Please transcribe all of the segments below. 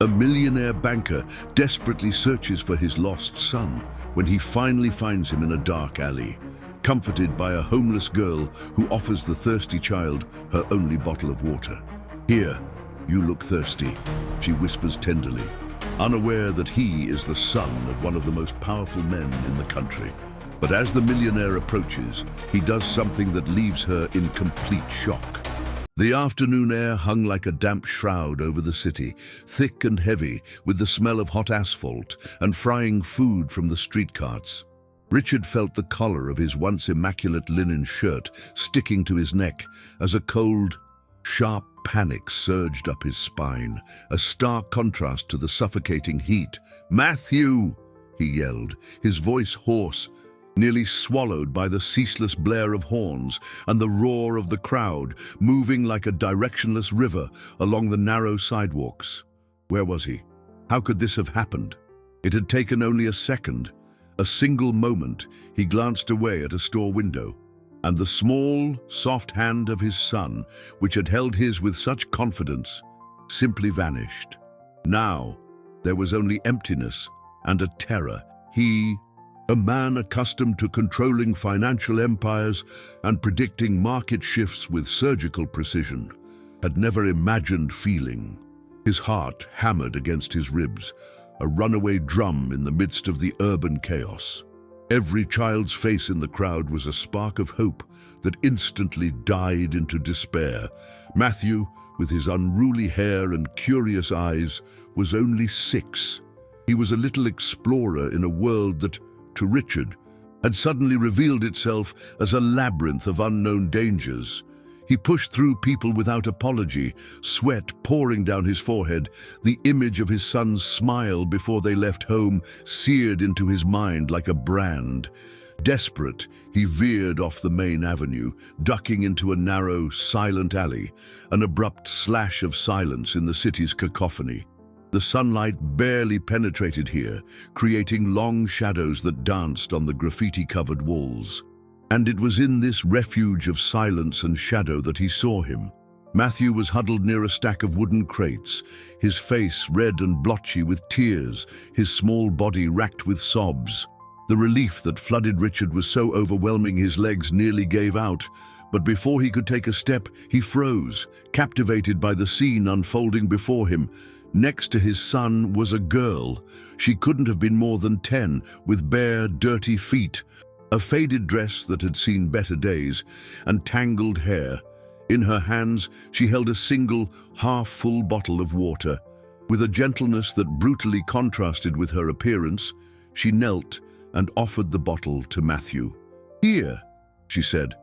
A millionaire banker desperately searches for his lost son when he finally finds him in a dark alley, comforted by a homeless girl who offers the thirsty child her only bottle of water. "Here, you look thirsty," she whispers tenderly, unaware that he is the son of one of the most powerful men in the country. But as the millionaire approaches, he does something that leaves her in complete shock. The afternoon air hung like a damp shroud over the city, thick and heavy, with the smell of hot asphalt and frying food from the street carts. Richard felt the collar of his once immaculate linen shirt sticking to his neck as a cold, sharp panic surged up his spine, a stark contrast to the suffocating heat. "Matthew!" he yelled, his voice hoarse, nearly swallowed by the ceaseless blare of horns and the roar of the crowd moving like a directionless river along the narrow sidewalks. Where was he? How could this have happened? It had taken only a second, a single moment. He glanced away at a store window, and the small, soft hand of his son, which had held his with such confidence, simply vanished. Now, there was only emptiness and a terror. He, a man accustomed to controlling financial empires and predicting market shifts with surgical precision, had never imagined feeling. His heart hammered against his ribs, a runaway drum in the midst of the urban chaos. Every child's face in the crowd was a spark of hope that instantly died into despair. Matthew, with his unruly hair and curious eyes, was only 6. He was a little explorer in a world that, to Richard, had suddenly revealed itself as a labyrinth of unknown dangers. He pushed through people without apology, sweat pouring down his forehead, the image of his son's smile before they left home seared into his mind like a brand. Desperate, he veered off the main avenue, ducking into a narrow, silent alley, an abrupt slash of silence in the city's cacophony. The sunlight barely penetrated here, creating long shadows that danced on the graffiti-covered walls. And it was in this refuge of silence and shadow that he saw him. Matthew was huddled near a stack of wooden crates, his face red and blotchy with tears, his small body racked with sobs. The relief that flooded Richard was so overwhelming his legs nearly gave out, but before he could take a step, he froze, captivated by the scene unfolding before him. Next to his son was a girl. She couldn't have been more than 10, with bare, dirty feet, a faded dress that had seen better days, and tangled hair. In her hands, she held a single, half-full bottle of water. With a gentleness that brutally contrasted with her appearance, she knelt and offered the bottle to Matthew. "Here," she said,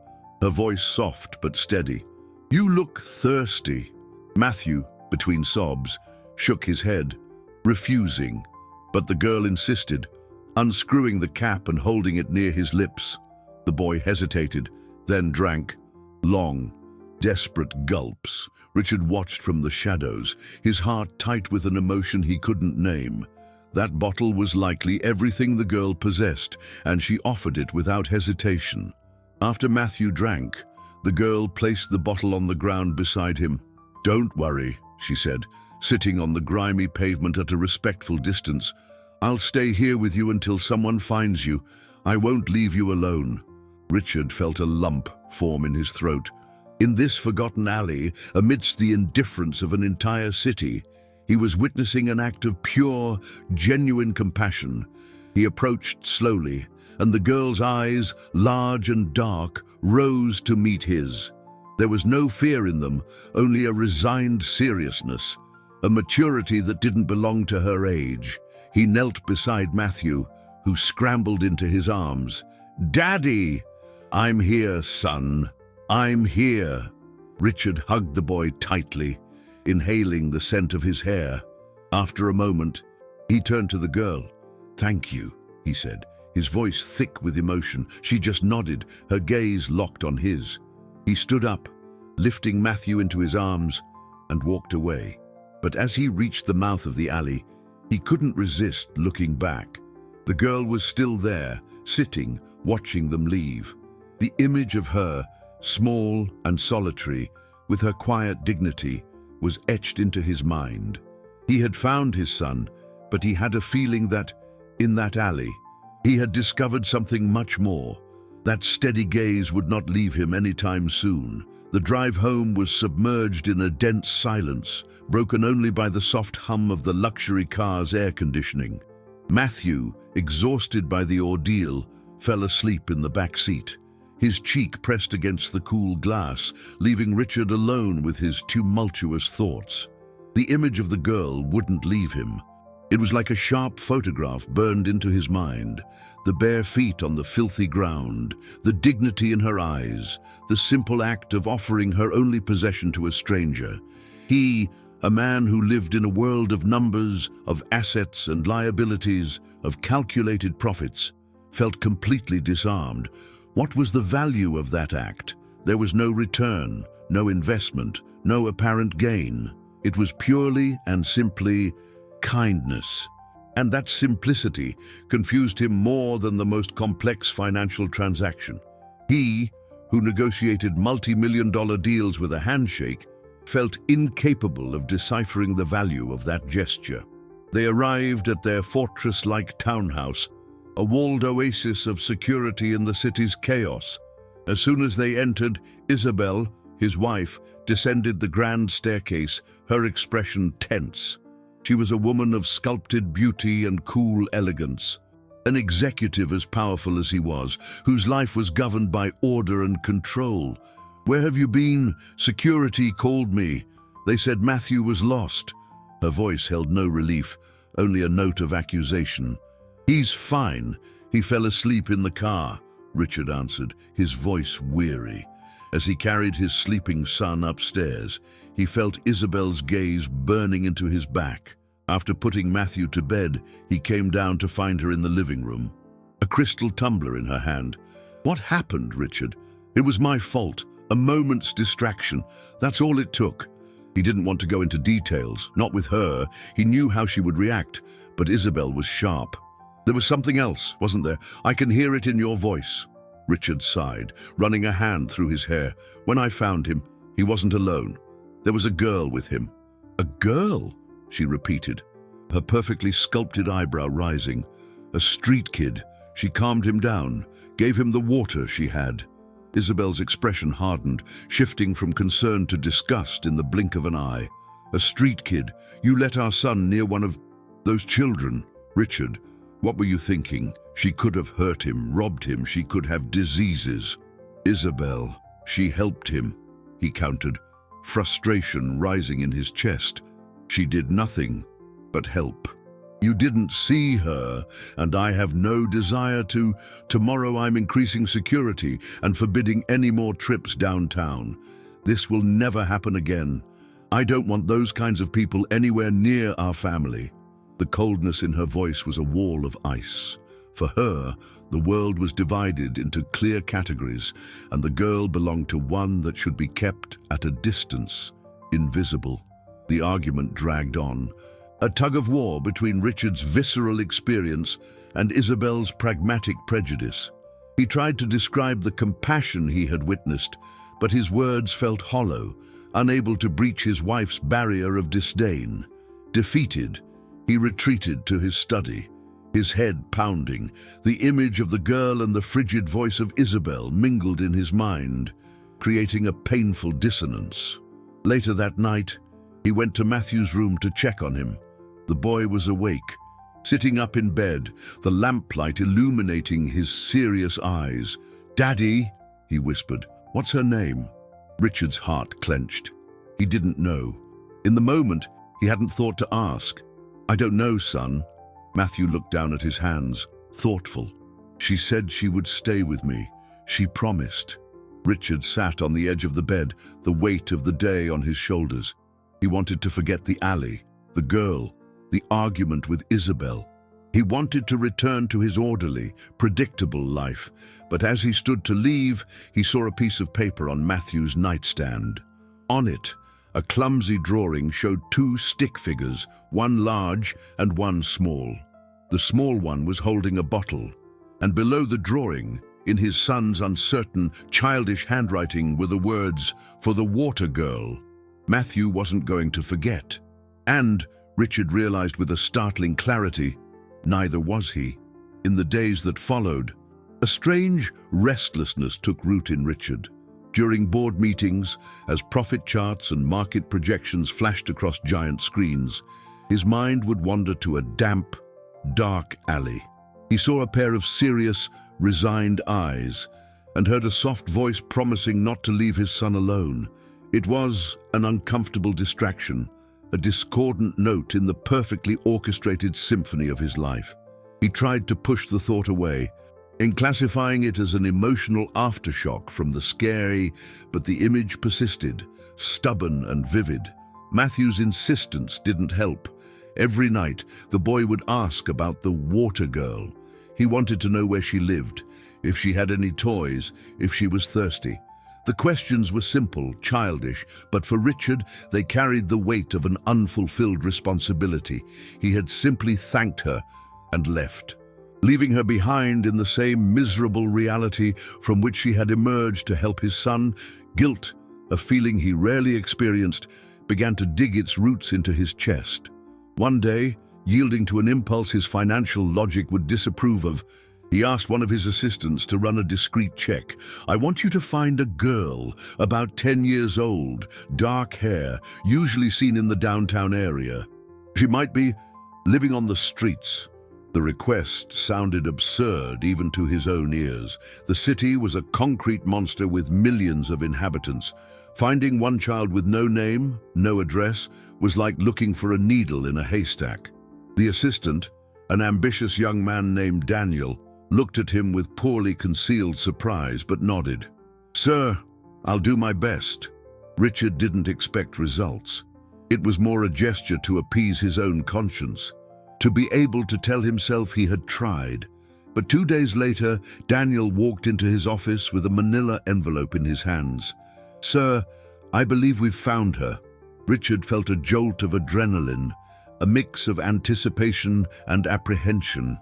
her voice soft but steady. "You look thirsty." Matthew, between sobs, shook his head, refusing, but the girl insisted, unscrewing the cap and holding it near his lips. The boy hesitated, then drank, long, desperate gulps. Richard watched from the shadows, his heart tight with an emotion he couldn't name. That bottle was likely everything the girl possessed, and she offered it without hesitation. After Matthew drank, the girl placed the bottle on the ground beside him. "Don't worry," she said, sitting on the grimy pavement at a respectful distance. "I'll stay here with you until someone finds you. I won't leave you alone." Richard felt a lump form in his throat. In this forgotten alley, amidst the indifference of an entire city, he was witnessing an act of pure, genuine compassion. He approached slowly, and the girl's eyes, large and dark, rose to meet his. There was no fear in them, only a resigned seriousness, a maturity that didn't belong to her age. He knelt beside Matthew, who scrambled into his arms. "Daddy!" "I'm here, son. I'm here." Richard hugged the boy tightly, inhaling the scent of his hair. After a moment, he turned to the girl. "Thank you," he said, his voice thick with emotion. She just nodded, her gaze locked on his. He stood up, lifting Matthew into his arms, and walked away. But as he reached the mouth of the alley, he couldn't resist looking back. The girl was still there, sitting, watching them leave. The image of her, small and solitary, with her quiet dignity, was etched into his mind. He had found his son, but he had a feeling that, in that alley, he had discovered something much more. That steady gaze would not leave him anytime soon. The drive home was submerged in a dense silence, broken only by the soft hum of the luxury car's air conditioning. Matthew, exhausted by the ordeal, fell asleep in the back seat, his cheek pressed against the cool glass, leaving Richard alone with his tumultuous thoughts. The image of the girl wouldn't leave him. It was like a sharp photograph burned into his mind. The bare feet on the filthy ground, the dignity in her eyes, the simple act of offering her only possession to a stranger. He, a man who lived in a world of numbers, of assets and liabilities, of calculated profits, felt completely disarmed. What was the value of that act? There was no return, no investment, no apparent gain. It was purely and simply kindness. And that simplicity confused him more than the most complex financial transaction. He, who negotiated multi-million-dollar deals with a handshake, felt incapable of deciphering the value of that gesture. They arrived at their fortress-like townhouse, a walled oasis of security in the city's chaos. As soon as they entered, Isabel, his wife, descended the grand staircase, her expression tense. She was a woman of sculpted beauty and cool elegance, an executive as powerful as he was, whose life was governed by order and control. "Where have you been? Security called me. They said Matthew was lost." Her voice held no relief, only a note of accusation. "He's fine. He fell asleep in the car," Richard answered, his voice weary. As he carried his sleeping son upstairs, he felt Isabel's gaze burning into his back. After putting Matthew to bed, he came down to find her in the living room, a crystal tumbler in her hand. "What happened, Richard?" "It was my fault. A moment's distraction. That's all it took." He didn't want to go into details, not with her. He knew how she would react, but Isabel was sharp. "There was something else, wasn't there? I can hear it in your voice." Richard sighed, running a hand through his hair. "When I found him, he wasn't alone. There was a girl with him." "A girl?" she repeated, her perfectly sculpted eyebrow rising. "A street kid." She calmed him down, gave him the water she had. Isabel's expression hardened, shifting from concern to disgust in the blink of an eye. "A street kid? You let our son near one of those children?" "Richard, what were you thinking? She could have hurt him, robbed him, she could have diseases." "Isabel, she helped him," he countered, frustration rising in his chest. "She did nothing but help. You didn't see her, and I have no desire to. Tomorrow I'm increasing security and forbidding any more trips downtown. This will never happen again. I don't want those kinds of people anywhere near our family." The coldness in her voice was a wall of ice. For her, the world was divided into clear categories, and the girl belonged to one that should be kept at a distance, invisible. The argument dragged on, a tug-of-war between Richard's visceral experience and Isabel's pragmatic prejudice. He tried to describe the compassion he had witnessed, but his words felt hollow, unable to breach his wife's barrier of disdain. Defeated, he retreated to his study, his head pounding. The image of the girl and the frigid voice of Isabel mingled in his mind, creating a painful dissonance. Later that night, he went to Matthew's room to check on him. The boy was awake, sitting up in bed, the lamplight illuminating his serious eyes. "Daddy," he whispered. "What's her name?" Richard's heart clenched. He didn't know. In the moment, he hadn't thought to ask. "I don't know, son." Matthew looked down at his hands, thoughtful. "She said she would stay with me. She promised." Richard sat on the edge of the bed, the weight of the day on his shoulders. He wanted to forget the alley, the girl, the argument with Isabel. He wanted to return to his orderly, predictable life, but as he stood to leave, he saw a piece of paper on Matthew's nightstand. On it, a clumsy drawing showed two stick figures, one large and one small. The small one was holding a bottle, and below the drawing, in his son's uncertain, childish handwriting, were the words, "For the water girl." Matthew wasn't going to forget. And Richard realized with a startling clarity, neither was he. In the days that followed, a strange restlessness took root in Richard. During board meetings, as profit charts and market projections flashed across giant screens, his mind would wander to a damp, dark alley. He saw a pair of serious, resigned eyes and heard a soft voice promising not to leave his son alone. It was an uncomfortable distraction, a discordant note in the perfectly orchestrated symphony of his life. He tried to push the thought away, in classifying it as an emotional aftershock from the scary, but the image persisted, stubborn and vivid. Matthew's insistence didn't help. Every night, the boy would ask about the water girl. He wanted to know where she lived, if she had any toys, if she was thirsty. The questions were simple, childish, but for Richard, they carried the weight of an unfulfilled responsibility. He had simply thanked her and left, leaving her behind in the same miserable reality from which she had emerged to help his son. Guilt, a feeling he rarely experienced, began to dig its roots into his chest. One day, yielding to an impulse his financial logic would disapprove of, he asked one of his assistants to run a discreet check. "I want you to find a girl, about 10 years old, dark hair, usually seen in the downtown area. She might be living on the streets." The request sounded absurd even to his own ears. The city was a concrete monster with millions of inhabitants. Finding one child with no name, no address, was like looking for a needle in a haystack. The assistant, an ambitious young man named Daniel, looked at him with poorly concealed surprise but nodded. "Sir, I'll do my best." Richard didn't expect results. It was more a gesture to appease his own conscience, to be able to tell himself he had tried. But 2 days later, Daniel walked into his office with a manila envelope in his hands. "Sir, I believe we've found her." Richard felt a jolt of adrenaline, a mix of anticipation and apprehension.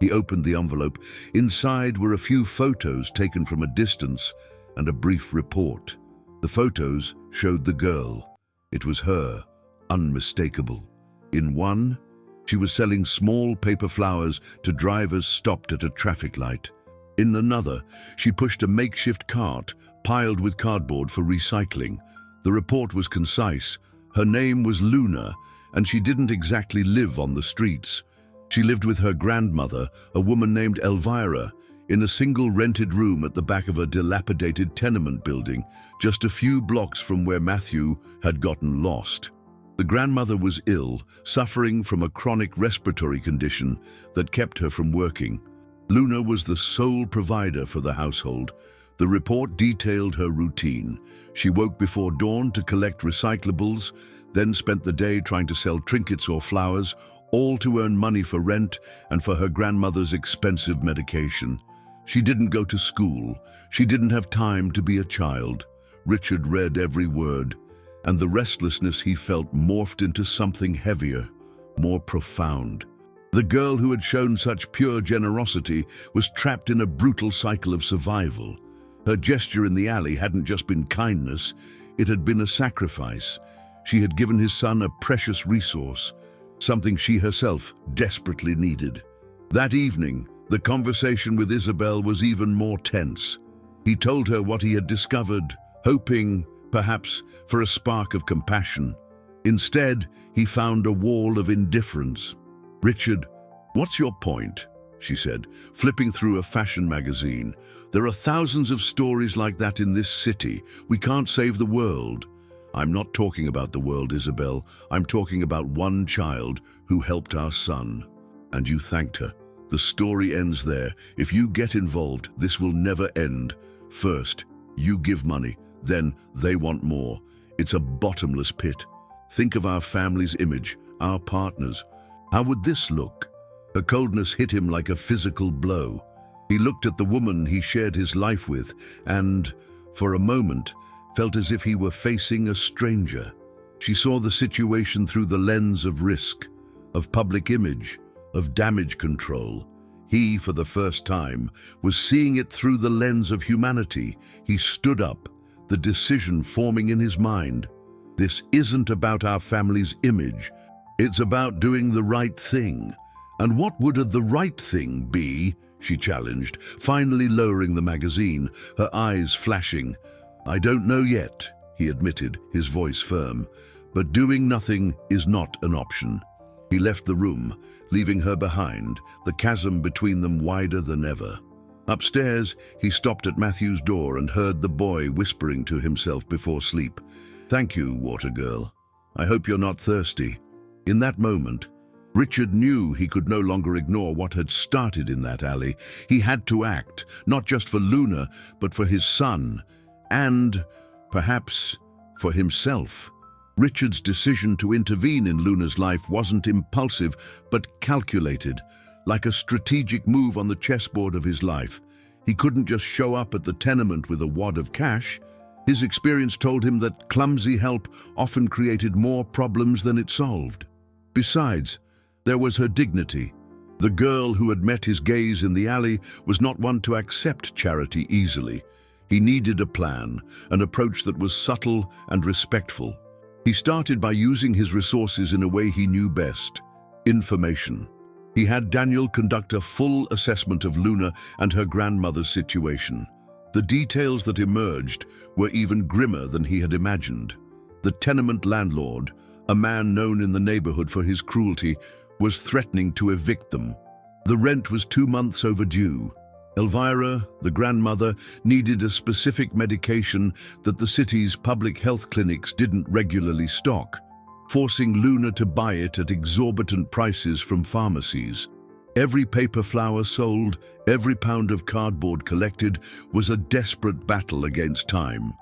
He opened the envelope. Inside were a few photos taken from a distance and a brief report. The photos showed the girl. It was her, unmistakable. In one, she was selling small paper flowers to drivers stopped at a traffic light. In another, she pushed a makeshift cart piled with cardboard for recycling. The report was concise. Her name was Luna, and she didn't exactly live on the streets. She lived with her grandmother, a woman named Elvira, in a single rented room at the back of a dilapidated tenement building, just a few blocks from where Matthew had gotten lost. The grandmother was ill, suffering from a chronic respiratory condition that kept her from working. Luna was the sole provider for the household. The report detailed her routine. She woke before dawn to collect recyclables, then spent the day trying to sell trinkets or flowers, all to earn money for rent and for her grandmother's expensive medication. She didn't go to school. She didn't have time to be a child. Richard read every word, and the restlessness he felt morphed into something heavier, more profound. The girl who had shown such pure generosity was trapped in a brutal cycle of survival. Her gesture in the alley hadn't just been kindness, it had been a sacrifice. She had given his son a precious resource, something she herself desperately needed. That evening, the conversation with Isabel was even more tense. He told her what he had discovered, hoping, perhaps, for a spark of compassion. Instead, he found a wall of indifference. "Richard, what's your point?" she said, flipping through a fashion magazine. "There are thousands of stories like that in this city. We can't save the world." "I'm not talking about the world, Isabel. I'm talking about one child who helped our son. And you thanked her. The story ends there. If you get involved, this will never end. First, you give money. Then they want more. It's a bottomless pit. Think of our family's image, our partners. How would this look?" Her coldness hit him like a physical blow. He looked at the woman he shared his life with and, for a moment, felt as if he were facing a stranger. She saw the situation through the lens of risk, of public image, of damage control. He, for the first time, was seeing it through the lens of humanity. He stood up, the decision forming in his mind. "This isn't about our family's image. It's about doing the right thing. And what would the right thing be? She challenged, finally lowering the magazine, her eyes flashing. I don't know yet, he admitted, his voice firm. But doing nothing is not an option. He left the room, leaving her behind, the chasm between them wider than ever. Upstairs, he stopped at Matthew's door and heard the boy whispering to himself before sleep. Thank you, water girl. I hope you're not thirsty. In that moment, Richard knew he could no longer ignore what had started in that alley. He had to act, not just for Luna, but for his son, and, perhaps, for himself. Richard's decision to intervene in Luna's life wasn't impulsive, but calculated, like a strategic move on the chessboard of his life. He couldn't just show up at the tenement with a wad of cash. His experience told him that clumsy help often created more problems than it solved. Besides, there was her dignity. The girl who had met his gaze in the alley was not one to accept charity easily. He needed a plan, an approach that was subtle and respectful. He started by using his resources in a way he knew best: information. He had Daniel conduct a full assessment of Luna and her grandmother's situation. The details that emerged were even grimmer than he had imagined. The tenement landlord, a man known in the neighborhood for his cruelty, was threatening to evict them. The rent was 2 months overdue. Elvira, the grandmother, needed a specific medication that the city's public health clinics didn't regularly stock, forcing Luna to buy it at exorbitant prices from pharmacies. Every paper flower sold, every pound of cardboard collected, was a desperate battle against time.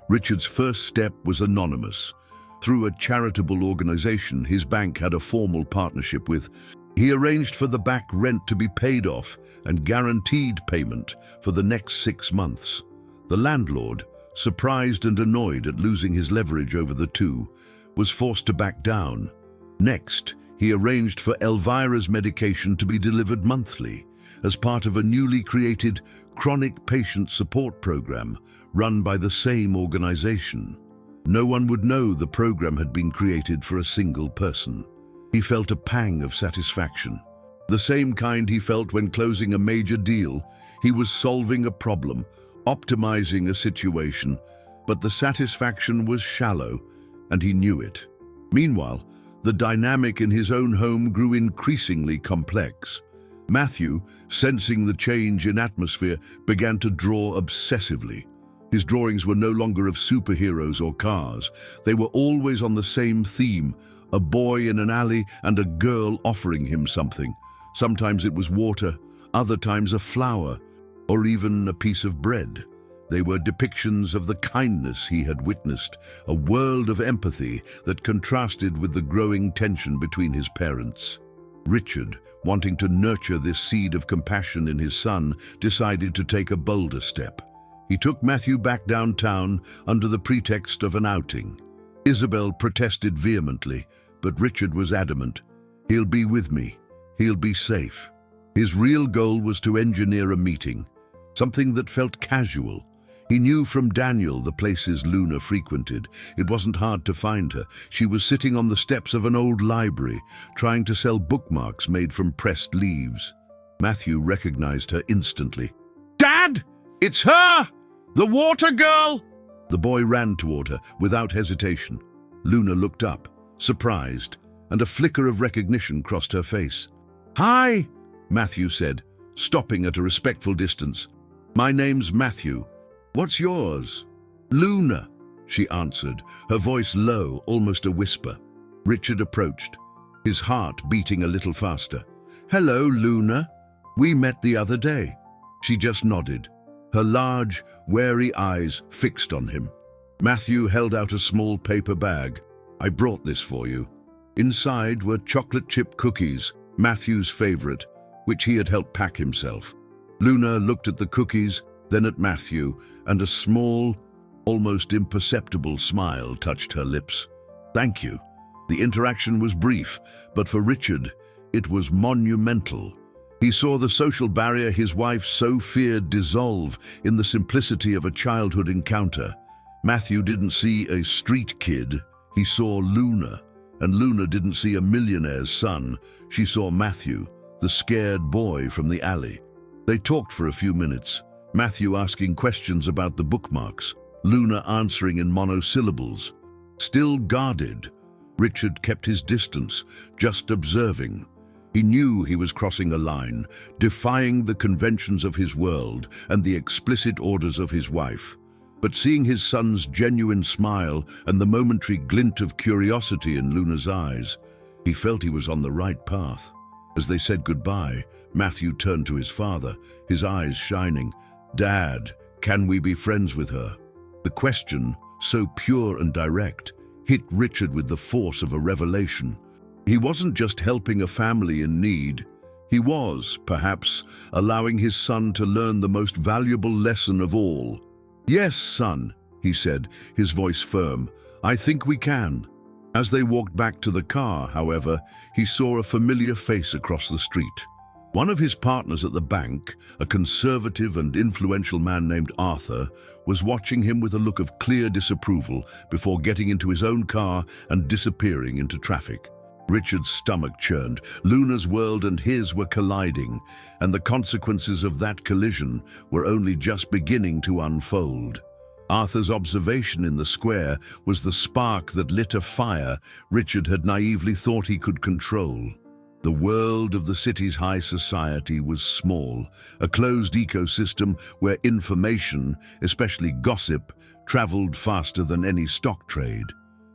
Richard's first step was anonymous. Through a charitable organization his bank had a formal partnership with, he arranged for the back rent to be paid off and guaranteed payment for the next 6 months. The landlord, surprised and annoyed at losing his leverage over the two, was forced to back down. Next, he arranged for Elvira's medication to be delivered monthly as part of a newly created chronic patient support program run by the same organization. No one would know the program had been created for a single person. He felt a pang of satisfaction, the same kind he felt when closing a major deal. He was solving a problem, optimizing a situation, but the satisfaction was shallow, and he knew it. Meanwhile, the dynamic in his own home grew increasingly complex. Matthew, sensing the change in atmosphere, began to draw obsessively. His drawings were no longer of superheroes or cars. They were always on the same theme: a boy in an alley and a girl offering him something. Sometimes it was water, other times a flower, or even a piece of bread. They were depictions of the kindness he had witnessed, a world of empathy that contrasted with the growing tension between his parents. Richard, wanting to nurture this seed of compassion in his son, decided to take a bolder step. He took Matthew back downtown under the pretext of an outing. Isabel protested vehemently, but Richard was adamant. He'll be with me. He'll be safe. His real goal was to engineer a meeting, something that felt casual. He knew from Daniel the places Luna frequented. It wasn't hard to find her. She was sitting on the steps of an old library, trying to sell bookmarks made from pressed leaves. Matthew recognized her instantly. "Dad! It's her! The water girl!" The boy ran toward her without hesitation. Luna looked up, surprised, and a flicker of recognition crossed her face. "Hi," Matthew said, stopping at a respectful distance. "My name's Matthew. What's yours?" "Luna," she answered, her voice low, almost a whisper. Richard approached, his heart beating a little faster. "Hello, Luna. We met the other day." She just nodded, her large, wary eyes fixed on him. Matthew held out a small paper bag. "I brought this for you." Inside were chocolate chip cookies, Matthew's favorite, which he had helped pack himself. Luna looked at the cookies, then at Matthew, and a small, almost imperceptible smile touched her lips. "Thank you." The interaction was brief, but for Richard, it was monumental. He saw the social barrier his wife so feared dissolve in the simplicity of a childhood encounter. Matthew didn't see a street kid, he saw Luna, And Luna didn't see a millionaire's son. She saw Matthew, the scared boy from the alley. They talked for a few minutes, Matthew asking questions about the bookmarks, Luna answering in monosyllables. Still guarded, Richard kept his distance, just observing. He knew he was crossing a line, defying the conventions of his world and the explicit orders of his wife. But seeing his son's genuine smile and the momentary glint of curiosity in Luna's eyes, he felt he was on the right path. As they said goodbye, Matthew turned to his father, his eyes shining. "Dad, can we be friends with her?" The question, so pure and direct, hit Richard with the force of a revelation. He wasn't just helping a family in need. He was, perhaps, allowing his son to learn the most valuable lesson of all. "Yes, son," he said, his voice firm. "I think we can." As they walked back to the car, however, he saw a familiar face across the street. One of his partners at the bank, a conservative and influential man named Arthur, was watching him with a look of clear disapproval before getting into his own car and disappearing into traffic. Richard's stomach churned. Luna's world and his were colliding, and the consequences of that collision were only just beginning to unfold. Arthur's observation in the square was the spark that lit a fire Richard had naively thought he could control. The world of the city's high society was small, a closed ecosystem where information, especially gossip, traveled faster than any stock trade.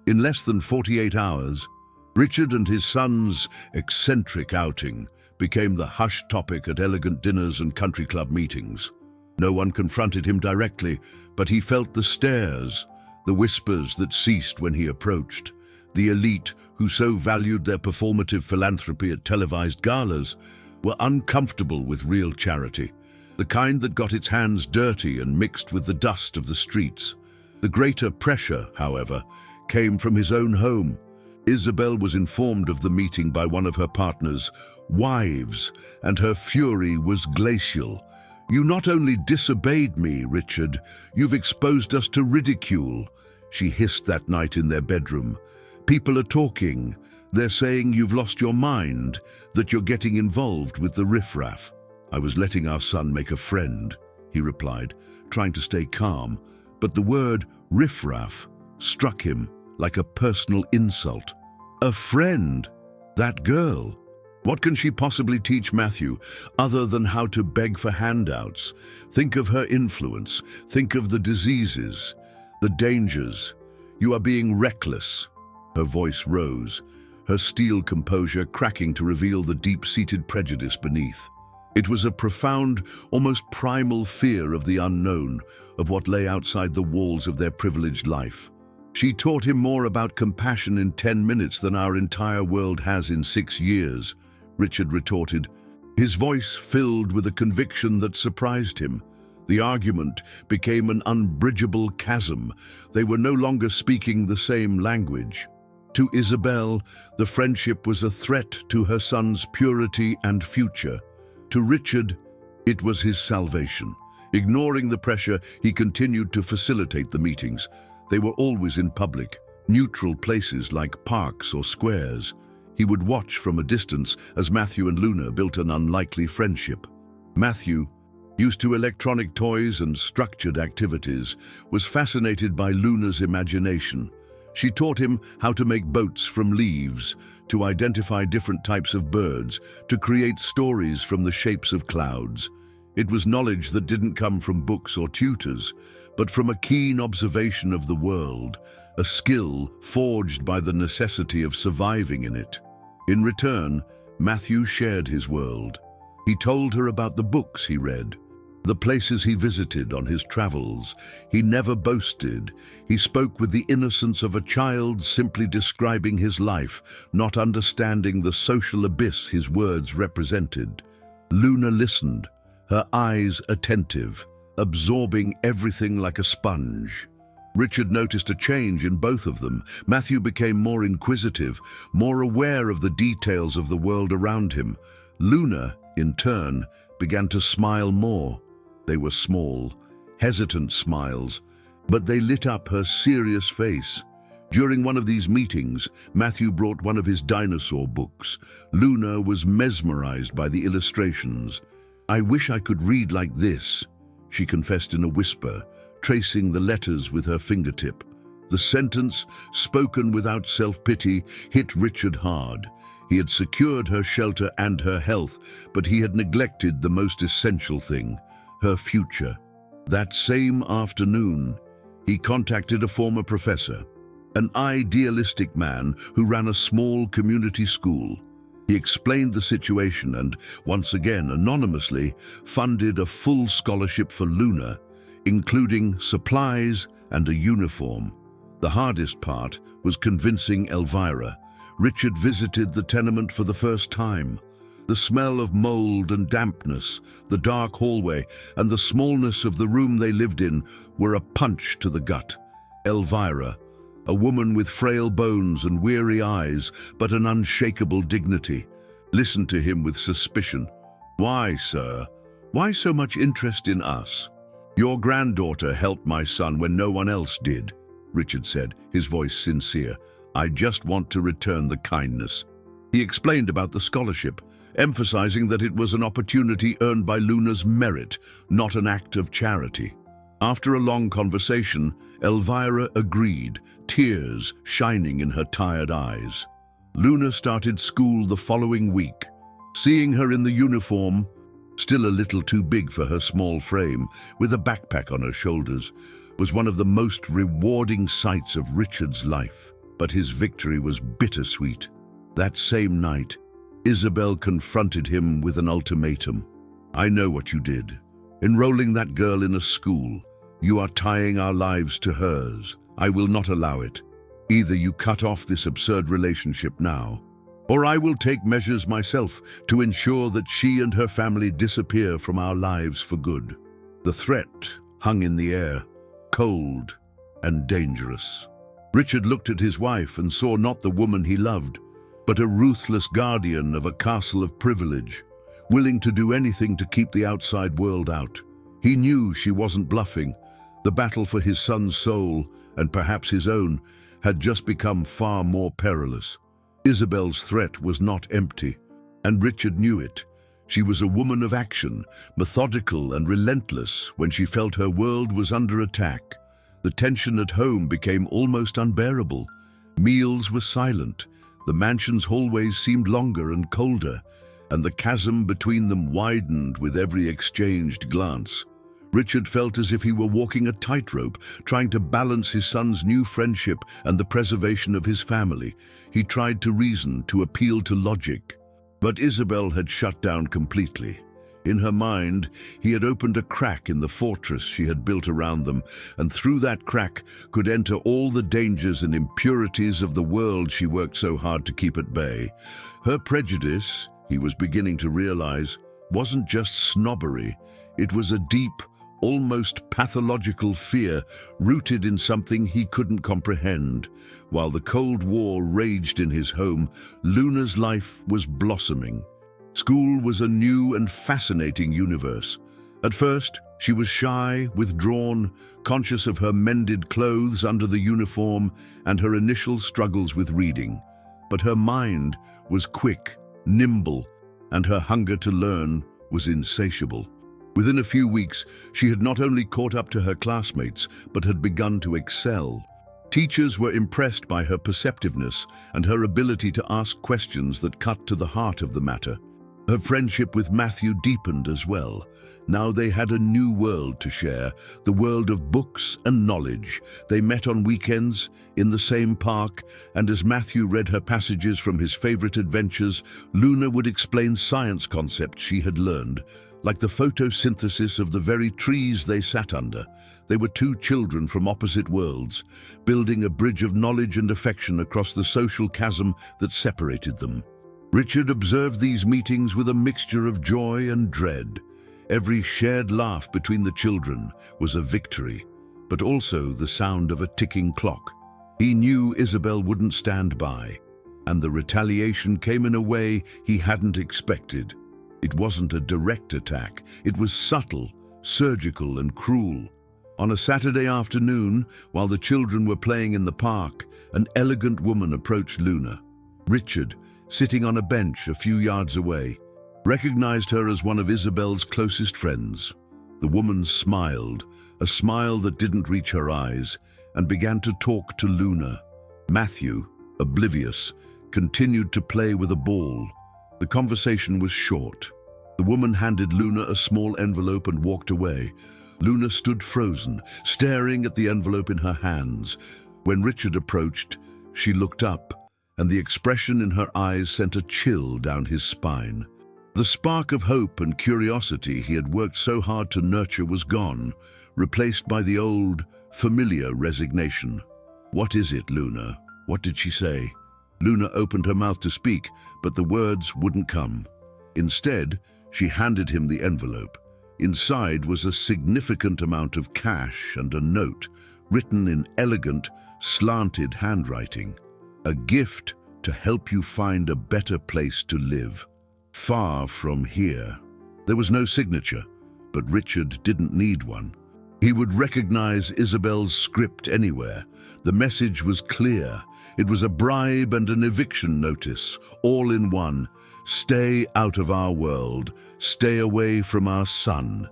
In less than 48 hours, Richard and his son's eccentric outing became the hushed topic at elegant dinners and country club meetings. No one confronted him directly, but he felt the stares, the whispers that ceased when he approached. The elite, who so valued their performative philanthropy at televised galas, were uncomfortable with real charity, the kind that got its hands dirty and mixed with the dust of the streets. The greater pressure, however, came from his own home. Isabel was informed of the meeting by one of her partner's wives, and her fury was glacial. "You not only disobeyed me, Richard, you've exposed us to ridicule," she hissed that night in their bedroom. "People are talking. They're saying you've lost your mind, that you're getting involved with the riffraff." "I was letting our son make a friend," he replied, trying to stay calm, but the word riffraff struck him like a personal insult. A friend? That girl? What can she possibly teach Matthew, other than how to beg for handouts? Think of her influence. Think of the diseases, the dangers. "You are being reckless." Her voice rose, her steel composure cracking to reveal the deep-seated prejudice beneath. It was a profound, almost primal fear of the unknown, of what lay outside the walls of their privileged life. "She taught him more about compassion in 10 minutes than our entire world has in 6 years, Richard retorted, his voice filled with a conviction that surprised him. The argument became an unbridgeable chasm. They were no longer speaking the same language. To Isabel, the friendship was a threat to her son's purity and future. To Richard, it was his salvation. Ignoring the pressure, he continued to facilitate the meetings. They were always in public, neutral places like parks or squares. He would watch from a distance as Matthew and Luna built an unlikely friendship. Matthew, used to electronic toys and structured activities, was fascinated by Luna's imagination. She taught him how to make boats from leaves, to identify different types of birds, to create stories from the shapes of clouds. It was knowledge that didn't come from books or tutors, but from a keen observation of the world, a skill forged by the necessity of surviving in it. In return, Matthew shared his world. He told her about the books he read, the places he visited on his travels. He never boasted. He spoke with the innocence of a child, simply describing his life, not understanding the social abyss his words represented. Luna listened, her eyes attentive, absorbing everything like a sponge. Richard noticed a change in both of them. Matthew became more inquisitive, more aware of the details of the world around him. Luna, in turn, began to smile more. They were small, hesitant smiles, but they lit up her serious face. During one of these meetings, Matthew brought one of his dinosaur books. Luna was mesmerized by the illustrations. "I wish I could read like this," she confessed in a whisper, tracing the letters with her fingertip. The sentence, spoken without self-pity, hit Richard hard. He had secured her shelter and her health, but he had neglected the most essential thing, her future. That same afternoon, he contacted a former professor, an idealistic man who ran a small community school. He explained the situation and, once again anonymously, funded a full scholarship for Luna, including supplies and a uniform. The hardest part was convincing Elvira. Richard visited the tenement for the first time. The smell of mold and dampness, the dark hallway, and the smallness of the room they lived in were a punch to the gut. Elvira, a woman with frail bones and weary eyes, but an unshakable dignity, listened to him with suspicion. "Why, sir? Why so much interest in us?" "Your granddaughter helped my son when no one else did," Richard said, his voice sincere. "I just want to return the kindness." He explained about the scholarship, emphasizing that it was an opportunity earned by Luna's merit, not an act of charity. After a long conversation, Elvira agreed, tears shining in her tired eyes. Luna started school the following week. Seeing her in the uniform, still a little too big for her small frame, with a backpack on her shoulders, was one of the most rewarding sights of Richard's life. But his victory was bittersweet. That same night, Isabel confronted him with an ultimatum. "I know what you did. Enrolling that girl in a school. You are tying our lives to hers. I will not allow it. Either you cut off this absurd relationship now, or I will take measures myself to ensure that she and her family disappear from our lives for good." The threat hung in the air, cold and dangerous. Richard looked at his wife and saw not the woman he loved, but a ruthless guardian of a castle of privilege, willing to do anything to keep the outside world out. He knew she wasn't bluffing. The battle for his son's soul, and perhaps his own, had just become far more perilous. Isabel's threat was not empty, and Richard knew it. She was a woman of action, methodical and relentless when she felt her world was under attack. The tension at home became almost unbearable. Meals were silent, the mansion's hallways seemed longer and colder, and the chasm between them widened with every exchanged glance. Richard felt as if he were walking a tightrope, trying to balance his son's new friendship and the preservation of his family. He tried to reason, to appeal to logic. But Isabel had shut down completely. In her mind, he had opened a crack in the fortress she had built around them, and through that crack could enter all the dangers and impurities of the world she worked so hard to keep at bay. Her prejudice, he was beginning to realize, wasn't just snobbery. It was a deep, almost pathological fear rooted in something he couldn't comprehend. While the Cold War raged in his home, Luna's life was blossoming. School was a new and fascinating universe. At first, she was shy, withdrawn, conscious of her mended clothes under the uniform and her initial struggles with reading. But her mind was quick, nimble, and her hunger to learn was insatiable. Within a few weeks, she had not only caught up to her classmates, but had begun to excel. Teachers were impressed by her perceptiveness and her ability to ask questions that cut to the heart of the matter. Her friendship with Matthew deepened as well. Now they had a new world to share, the world of books and knowledge. They met on weekends, in the same park, and as Matthew read her passages from his favorite adventures, Luna would explain science concepts she had learned, like the photosynthesis of the very trees they sat under. They were two children from opposite worlds, building a bridge of knowledge and affection across the social chasm that separated them. Richard observed these meetings with a mixture of joy and dread. Every shared laugh between the children was a victory, but also the sound of a ticking clock. He knew Isabel wouldn't stand by, and the retaliation came in a way he hadn't expected. It wasn't a direct attack. It was subtle, surgical, and cruel. On a Saturday afternoon, while the children were playing in the park, an elegant woman approached Luna. Richard, sitting on a bench a few yards away, recognized her as one of Isabel's closest friends. The woman smiled, a smile that didn't reach her eyes, and began to talk to Luna. Matthew, oblivious, continued to play with a ball. The conversation was short. The woman handed Luna a small envelope and walked away. Luna stood frozen, staring at the envelope in her hands. When Richard approached, she looked up, and the expression in her eyes sent a chill down his spine. The spark of hope and curiosity he had worked so hard to nurture was gone, replaced by the old, familiar resignation. "What is it, Luna? What did she say?" Luna opened her mouth to speak, but the words wouldn't come. Instead, she handed him the envelope. Inside was a significant amount of cash and a note, written in elegant, slanted handwriting. "A gift to help you find a better place to live. Far from here." There was no signature, but Richard didn't need one. He would recognize Isabel's script anywhere. The message was clear. It was a bribe and an eviction notice, all in one. "Stay out of our world. Stay away from our son."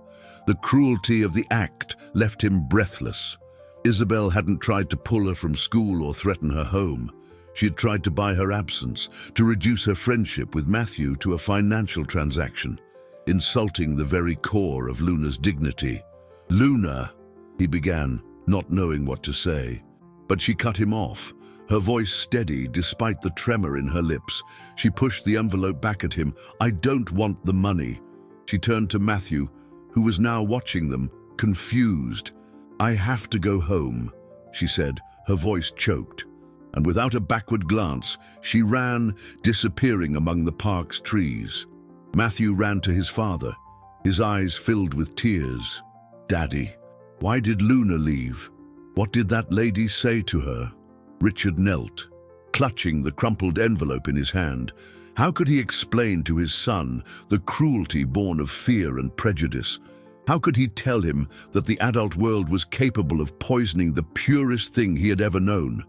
The cruelty of the act left him breathless. Isabel hadn't tried to pull her from school or threaten her home. She had tried to buy her absence, to reduce her friendship with Matthew to a financial transaction, insulting the very core of Luna's dignity. "Luna," he began, not knowing what to say. But she cut him off, her voice steady despite the tremor in her lips. She pushed the envelope back at him. "I don't want the money." She turned to Matthew, who was now watching them, confused. "I have to go home," she said, her voice choked. And without a backward glance, she ran, disappearing among the park's trees. Matthew ran to his father, his eyes filled with tears. "Daddy, why did Luna leave? What did that lady say to her?" Richard knelt, clutching the crumpled envelope in his hand. How could he explain to his son the cruelty born of fear and prejudice? How could he tell him that the adult world was capable of poisoning the purest thing he had ever known?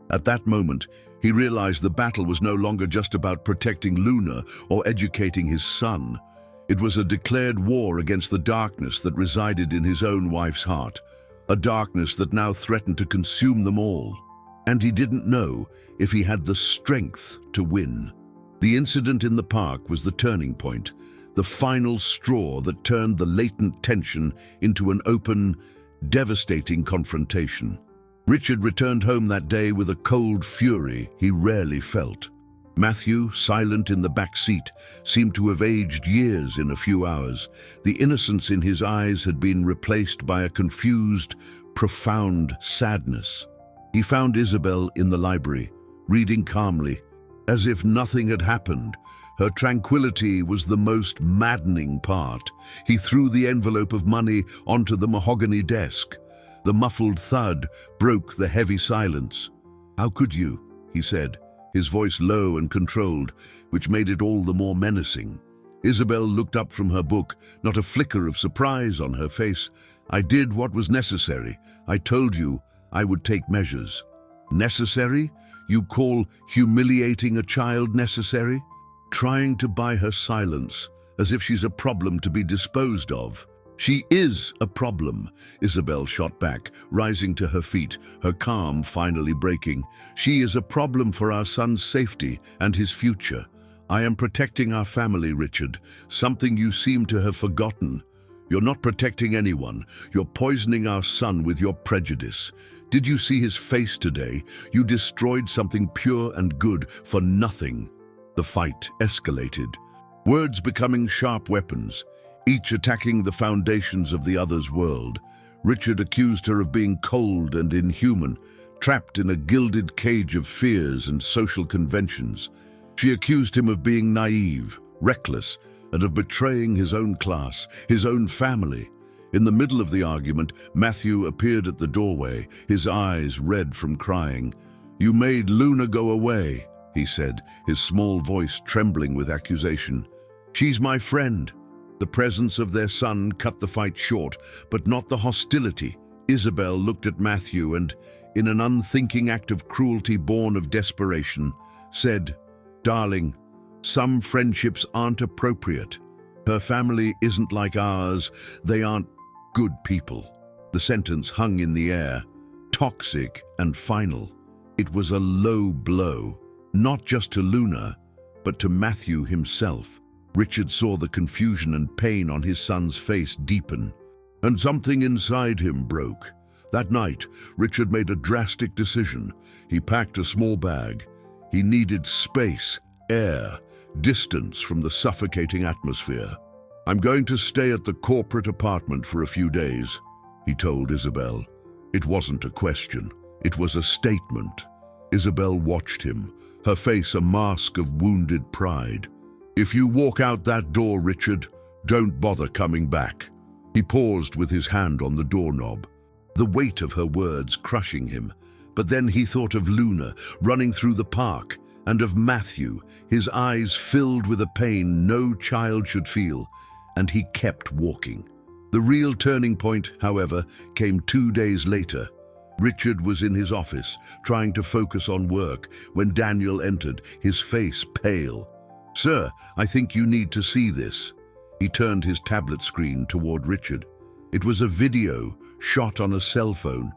At that moment, he realized the battle was no longer just about protecting Luna or educating his son. It was a declared war against the darkness that resided in his own wife's heart, a darkness that now threatened to consume them all. And he didn't know if he had the strength to win. The incident in the park was the turning point, the final straw that turned the latent tension into an open, devastating confrontation. Richard returned home that day with a cold fury he rarely felt. Matthew, silent in the back seat, seemed to have aged years in a few hours. The innocence in his eyes had been replaced by a confused, profound sadness. He found Isabel in the library, reading calmly, as if nothing had happened. Her tranquility was the most maddening part. He threw the envelope of money onto the mahogany desk. The muffled thud broke the heavy silence. "How could you?" he said, his voice low and controlled, which made it all the more menacing. Isabel looked up from her book, not a flicker of surprise on her face. "I did what was necessary. I told you I would take measures." "Necessary? You call humiliating a child necessary?" Trying to buy her silence, as if she's a problem to be disposed of. "She is a problem," Isabel shot back, rising to her feet, her calm finally breaking. "She is a problem for our son's safety and his future. I am protecting our family, Richard, something you seem to have forgotten. You're not protecting anyone. You're poisoning our son with your prejudice. Did you see his face today? You destroyed something pure and good for nothing." The fight escalated, words becoming sharp weapons, each attacking the foundations of the other's world. Richard accused her of being cold and inhuman, trapped in a gilded cage of fears and social conventions. She accused him of being naive, reckless, and of betraying his own class, his own family. In the middle of the argument, Matthew appeared at the doorway, his eyes red from crying. "You made Luna go away," he said, his small voice trembling with accusation. "She's my friend." The presence of their son cut the fight short, but not the hostility. Isabel looked at Matthew and, in an unthinking act of cruelty born of desperation, said, "Darling, some friendships aren't appropriate. Her family isn't like ours. They aren't good people." The sentence hung in the air, toxic and final. It was a low blow, not just to Luna, but to Matthew himself. Richard saw the confusion and pain on his son's face deepen, and something inside him broke. That night, Richard made a drastic decision. He packed a small bag. He needed space, air, distance from the suffocating atmosphere. "I'm going to stay at the corporate apartment for a few days," he told Isabel. It wasn't a question. It was a statement. Isabel watched him, her face a mask of wounded pride. "If you walk out that door, Richard, don't bother coming back." He paused with his hand on the doorknob, the weight of her words crushing him. But then he thought of Luna running through the park, and of Matthew, his eyes filled with a pain no child should feel, and he kept walking. The real turning point, however, came 2 days later. Richard was in his office, trying to focus on work, when Daniel entered, his face pale. "Sir, I think you need to see this." He turned his tablet screen toward Richard. It was a video shot on a cell phone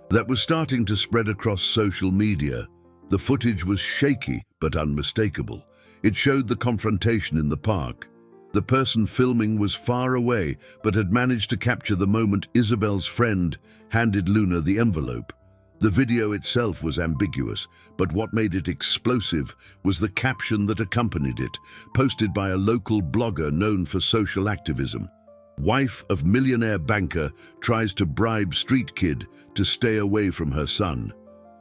that was starting to spread across social media. The footage was shaky but unmistakable. It showed the confrontation in the park. The person filming was far away, but had managed to capture the moment Isabel's friend handed Luna the envelope. The video itself was ambiguous, but what made it explosive was the caption that accompanied it, posted by a local blogger known for social activism. "Wife of millionaire banker tries to bribe street kid to stay away from her son."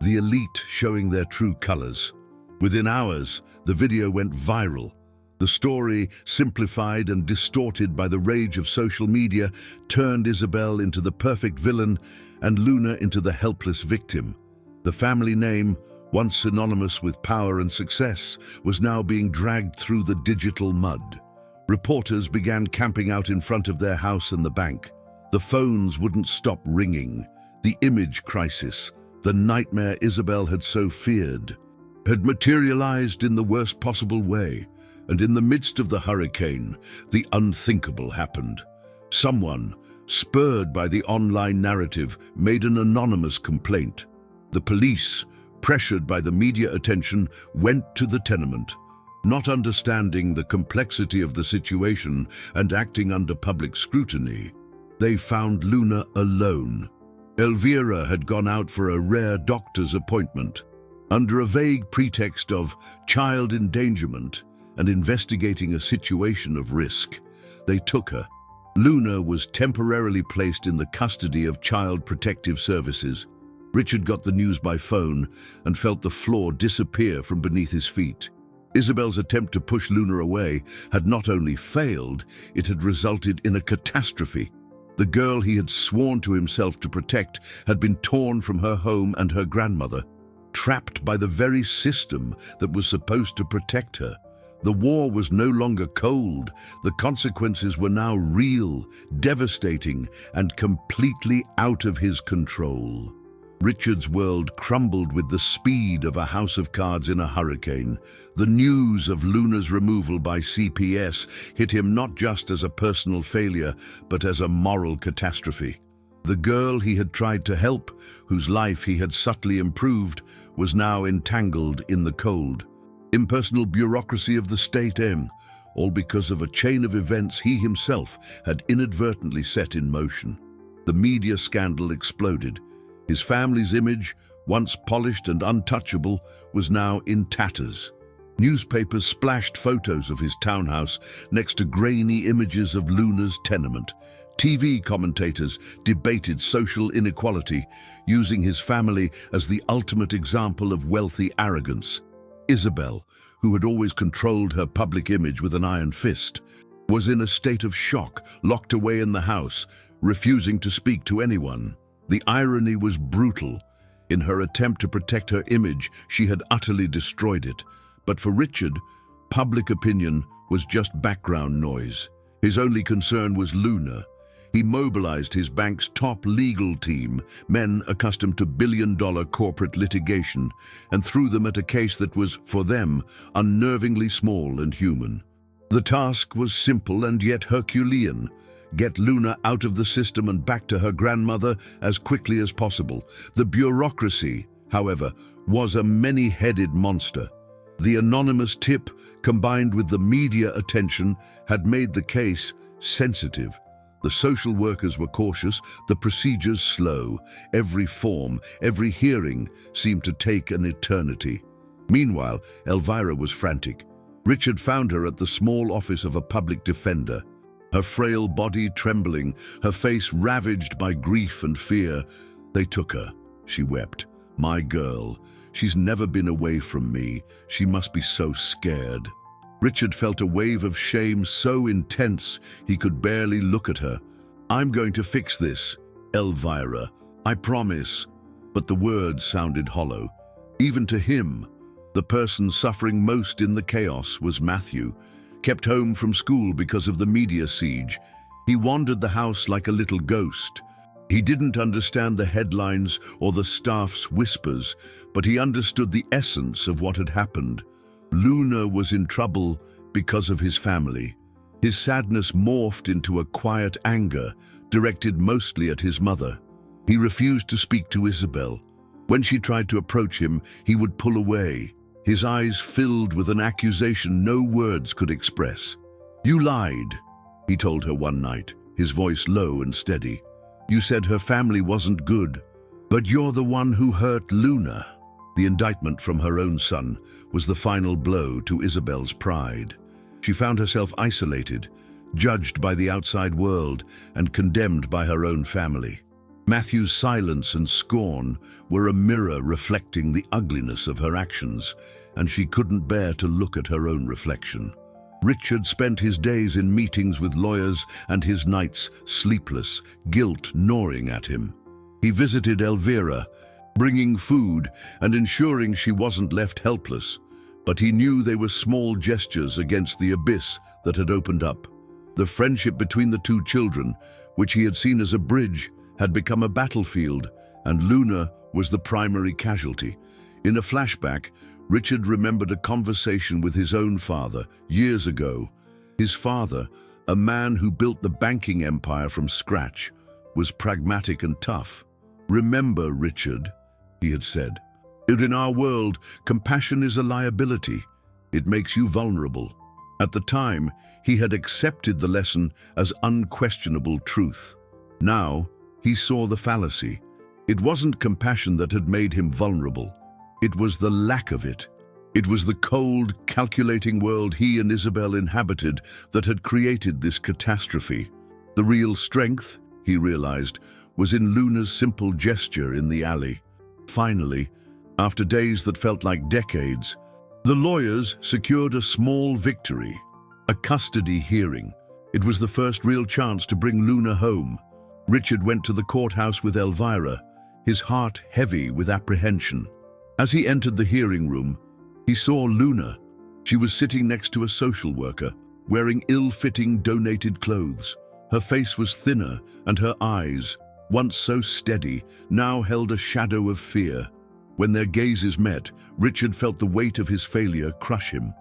The elite showing their true colors. Within hours, the video went viral. The story, simplified and distorted by the rage of social media, turned Isabel into the perfect villain and Luna into the helpless victim. The family name, once synonymous with power and success, was now being dragged through the digital mud. Reporters began camping out in front of their house and the bank. The phones wouldn't stop ringing. The image crisis, the nightmare Isabel had so feared, had materialized in the worst possible way. And in the midst of the hurricane, the unthinkable happened. Someone, spurred by the online narrative, made an anonymous complaint. The police, pressured by the media attention, went to the tenement. Not understanding the complexity of the situation and acting under public scrutiny, they found Luna alone. Elvira had gone out for a rare doctor's appointment. Under a vague pretext of child endangerment and investigating a situation of risk, they took her. Luna was temporarily placed in the custody of Child Protective Services. Richard got the news by phone and felt the floor disappear from beneath his feet. Isabel's attempt to push Luna away had not only failed, it had resulted in a catastrophe. The girl he had sworn to himself to protect had been torn from her home and her grandmother, trapped by the very system that was supposed to protect her. The war was no longer cold. The consequences were now real, devastating, and completely out of his control. Richard's world crumbled with the speed of a house of cards in a hurricane. The news of Luna's removal by CPS hit him not just as a personal failure, but as a moral catastrophe. The girl he had tried to help, whose life he had subtly improved, was now entangled in the cold, impersonal bureaucracy of the state, all because of a chain of events he himself had inadvertently set in motion. The media scandal exploded. His family's image, once polished and untouchable, was now in tatters. Newspapers splashed photos of his townhouse next to grainy images of Luna's tenement. TV commentators debated social inequality, using his family as the ultimate example of wealthy arrogance. Isabel, who had always controlled her public image with an iron fist, was in a state of shock, locked away in the house, refusing to speak to anyone. The irony was brutal. In her attempt to protect her image, she had utterly destroyed it. But for Richard, public opinion was just background noise. His only concern was Luna. He mobilized his bank's top legal team, men accustomed to billion-dollar corporate litigation, and threw them at a case that was, for them, unnervingly small and human. The task was simple and yet Herculean. Get Luna out of the system and back to her grandmother as quickly as possible. The bureaucracy, however, was a many-headed monster. The anonymous tip, combined with the media attention, had made the case sensitive. The social workers were cautious, the procedures slow. Every form, every hearing seemed to take an eternity. Meanwhile, Elvira was frantic. Richard found her at the small office of a public defender. Her frail body trembling, her face ravaged by grief and fear. They took her. She wept. My girl. She's never been away from me. She must be so scared. Richard felt a wave of shame so intense he could barely look at her. I'm going to fix this, Elvira. I promise. But the words sounded hollow. Even to him, the person suffering most in the chaos was Matthew, kept home from school because of the media siege. He wandered the house like a little ghost. He didn't understand the headlines or the staff's whispers, but he understood the essence of what had happened. Luna was in trouble because of his family. His sadness morphed into a quiet anger, directed mostly at his mother. He refused to speak to Isabel. When she tried to approach him, he would pull away, his eyes filled with an accusation no words could express. You lied, he told her one night, his voice low and steady. You said her family wasn't good, but you're the one who hurt Luna. The indictment from her own son was the final blow to Isabel's pride. She found herself isolated, judged by the outside world and condemned by her own family. Matthew's silence and scorn were a mirror reflecting the ugliness of her actions, and she couldn't bear to look at her own reflection. Richard spent his days in meetings with lawyers and his nights sleepless, guilt gnawing at him. He visited Elvira, bringing food and ensuring she wasn't left helpless, but he knew they were small gestures against the abyss that had opened up. The friendship between the two children, which he had seen as a bridge, had become a battlefield, and Luna was the primary casualty. In a flashback, Richard remembered a conversation with his own father years ago. His father, a man who built the banking empire from scratch, was pragmatic and tough. Remember, Richard, he had said, in our world, compassion is a liability. It makes you vulnerable. At the time, he had accepted the lesson as unquestionable truth. Now, he saw the fallacy. It wasn't compassion that had made him vulnerable. It was the lack of it. It was the cold, calculating world he and Isabel inhabited that had created this catastrophe. The real strength, he realized, was in Luna's simple gesture in the alley. Finally, after days that felt like decades, the lawyers secured a small victory, a custody hearing. It was the first real chance to bring Luna home. Richard went to the courthouse with Elvira, his heart heavy with apprehension. As he entered the hearing room, he saw Luna. She was sitting next to a social worker, wearing ill-fitting donated clothes. Her face was thinner, and her eyes, once so steady, now held a shadow of fear. When their gazes met, Richard felt the weight of his failure crush him.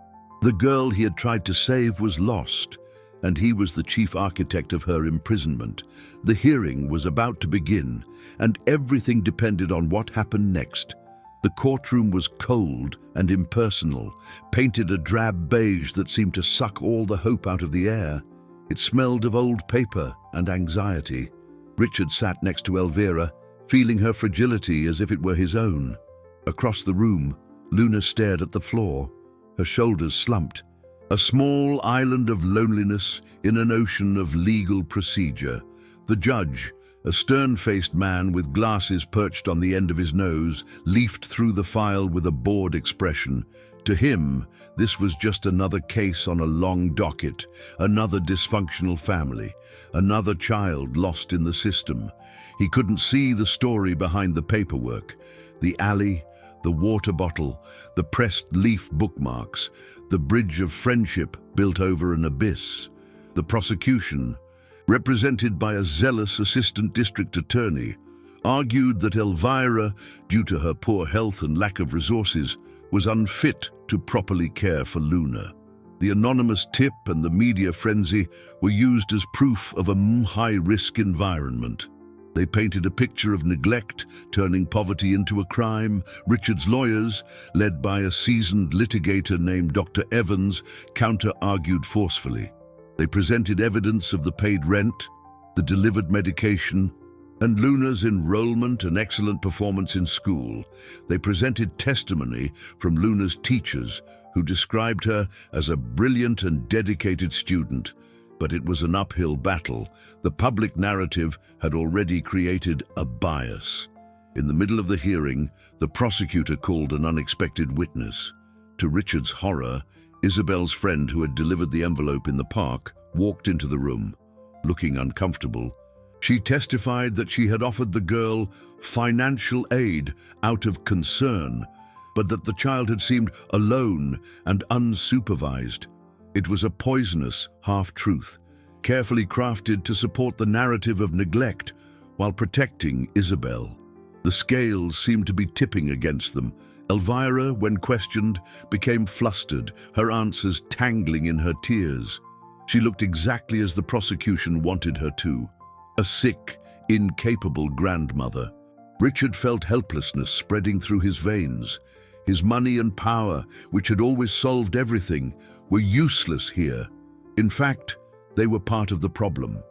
The girl he had tried to save was lost, and he was the chief architect of her imprisonment. The hearing was about to begin, and everything depended on what happened next. The courtroom was cold and impersonal, painted a drab beige that seemed to suck all the hope out of the air. It smelled of old paper and anxiety. Richard sat next to Elvira, feeling her fragility as if it were his own. Across the room, Luna stared at the floor, her shoulders slumped, a small island of loneliness in an ocean of legal procedure. The judge, a stern-faced man with glasses perched on the end of his nose, leafed through the file with a bored expression. To him, this was just another case on a long docket, another dysfunctional family, another child lost in the system. He couldn't see the story behind the paperwork, the alley, the water bottle, the pressed leaf bookmarks, the bridge of friendship built over an abyss. The prosecution, represented by a zealous assistant district attorney, argued that Elvira, due to her poor health and lack of resources, was unfit to properly care for Luna. The anonymous tip and the media frenzy were used as proof of a high-risk environment. They painted a picture of neglect, turning poverty into a crime. Richard's lawyers, led by a seasoned litigator named Dr. Evans, counter-argued forcefully. They presented evidence of the paid rent, the delivered medication, and Luna's enrollment and excellent performance in school. They presented testimony from Luna's teachers, who described her as a brilliant and dedicated student. But it was an uphill battle. The public narrative had already created a bias. In the middle of the hearing, the prosecutor called an unexpected witness. To Richard's horror, Isabel's friend, who had delivered the envelope in the park, walked into the room, looking uncomfortable. She testified that she had offered the girl financial aid out of concern, but that the child had seemed alone and unsupervised. It was a poisonous half-truth, carefully crafted to support the narrative of neglect while protecting Isabel. The scales seemed to be tipping against them. Elvira, when questioned, became flustered, her answers tangling in her tears. She looked exactly as the prosecution wanted her to, a sick, incapable grandmother. Richard felt helplessness spreading through his veins. His money and power, which had always solved everything, were useless here. In fact, they were part of the problem.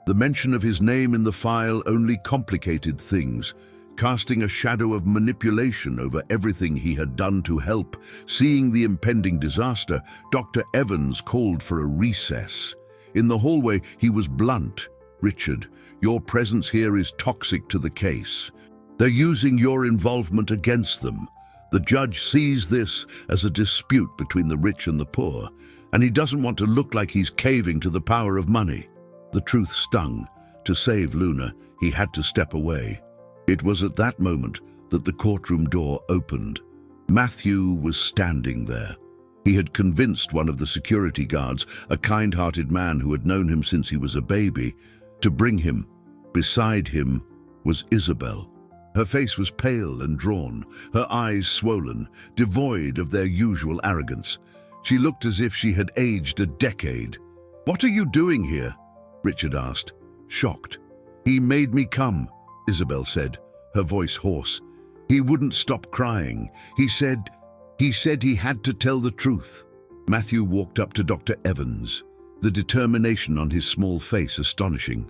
The mention of his name in the file only complicated things, casting a shadow of manipulation over everything he had done to help. Seeing the impending disaster, Dr. Evans called for a recess. In the hallway, he was blunt. "Richard, your presence here is toxic to the case. They're using your involvement against them. The judge sees this as a dispute between the rich and the poor, and he doesn't want to look like he's caving to the power of money." The truth stung. To save Luna, he had to step away. It was at that moment that the courtroom door opened. Matthew was standing there. He had convinced one of the security guards, a kind-hearted man who had known him since he was a baby, to bring him. Beside him was Isabel. Her face was pale and drawn, her eyes swollen, devoid of their usual arrogance. She looked as if she had aged a decade. "What are you doing here?" Richard asked, shocked. "He made me come," Isabel said, her voice hoarse. "He wouldn't stop crying. He said he had to tell the truth." Matthew walked up to Dr. Evans, the determination on his small face astonishing.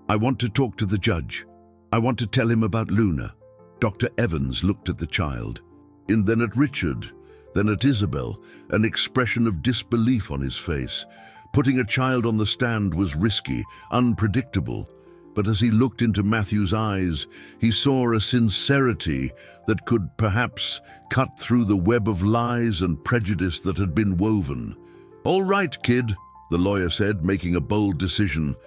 "I want to talk to the judge. I want to tell him about Luna." Dr. Evans looked at the child, and then at Richard, then at Isabel, an expression of disbelief on his face. Putting a child on the stand was risky, unpredictable, but as he looked into Matthew's eyes, he saw a sincerity that could perhaps cut through the web of lies and prejudice that had been woven. "All right, kid," the lawyer said, making a bold decision.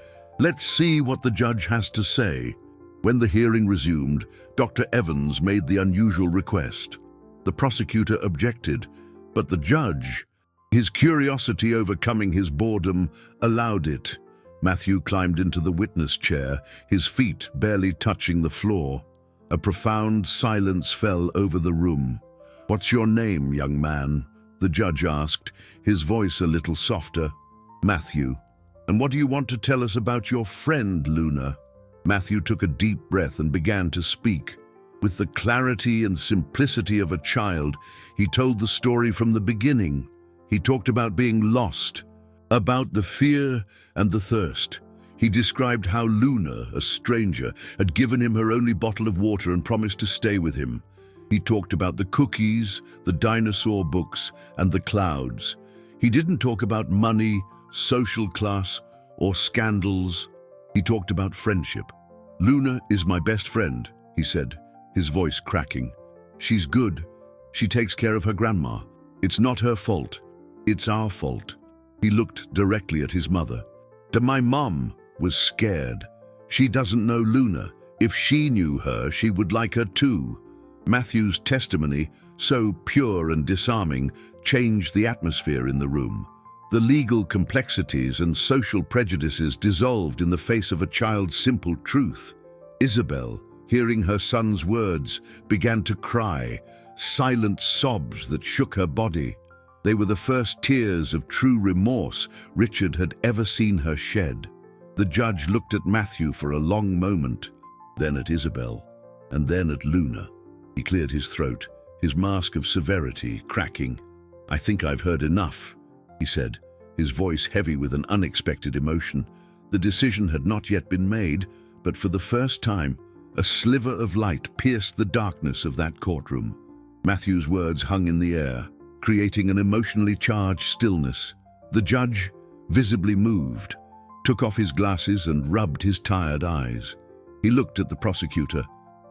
"Let's see what the judge has to say." When the hearing resumed, Dr. Evans made the unusual request. The prosecutor objected, but the judge, his curiosity overcoming his boredom, allowed it. Matthew climbed into the witness chair, his feet barely touching the floor. A profound silence fell over the room. "What's your name, young man?" the judge asked, his voice a little softer. "Matthew. And what do you want to tell us about your friend, Luna?" Matthew took a deep breath and began to speak. With the clarity and simplicity of a child, he told the story from the beginning. He talked about being lost, about the fear and the thirst. He described how Luna, a stranger, had given him her only bottle of water and promised to stay with him. He talked about the cookies, the dinosaur books, and the clouds. He didn't talk about money, social class, or scandals. He talked about friendship. "Luna is my best friend," he said, his voice cracking. "She's good. She takes care of her grandma. It's not her fault. It's our fault." He looked directly at his mother. "My mom was scared. She doesn't know Luna. If she knew her, she would like her too." Matthew's testimony, so pure and disarming, changed the atmosphere in the room. The legal complexities and social prejudices dissolved in the face of a child's simple truth. Isabel, hearing her son's words, began to cry, silent sobs that shook her body. They were the first tears of true remorse Richard had ever seen her shed. The judge looked at Matthew for a long moment, then at Isabel, and then at Luna. He cleared his throat, his mask of severity cracking. "I think I've heard enough," he said, his voice heavy with an unexpected emotion. The decision had not yet been made, but for the first time, a sliver of light pierced the darkness of that courtroom. Matthew's words hung in the air, creating an emotionally charged stillness. The judge, visibly moved, took off his glasses and rubbed his tired eyes. He looked at the prosecutor,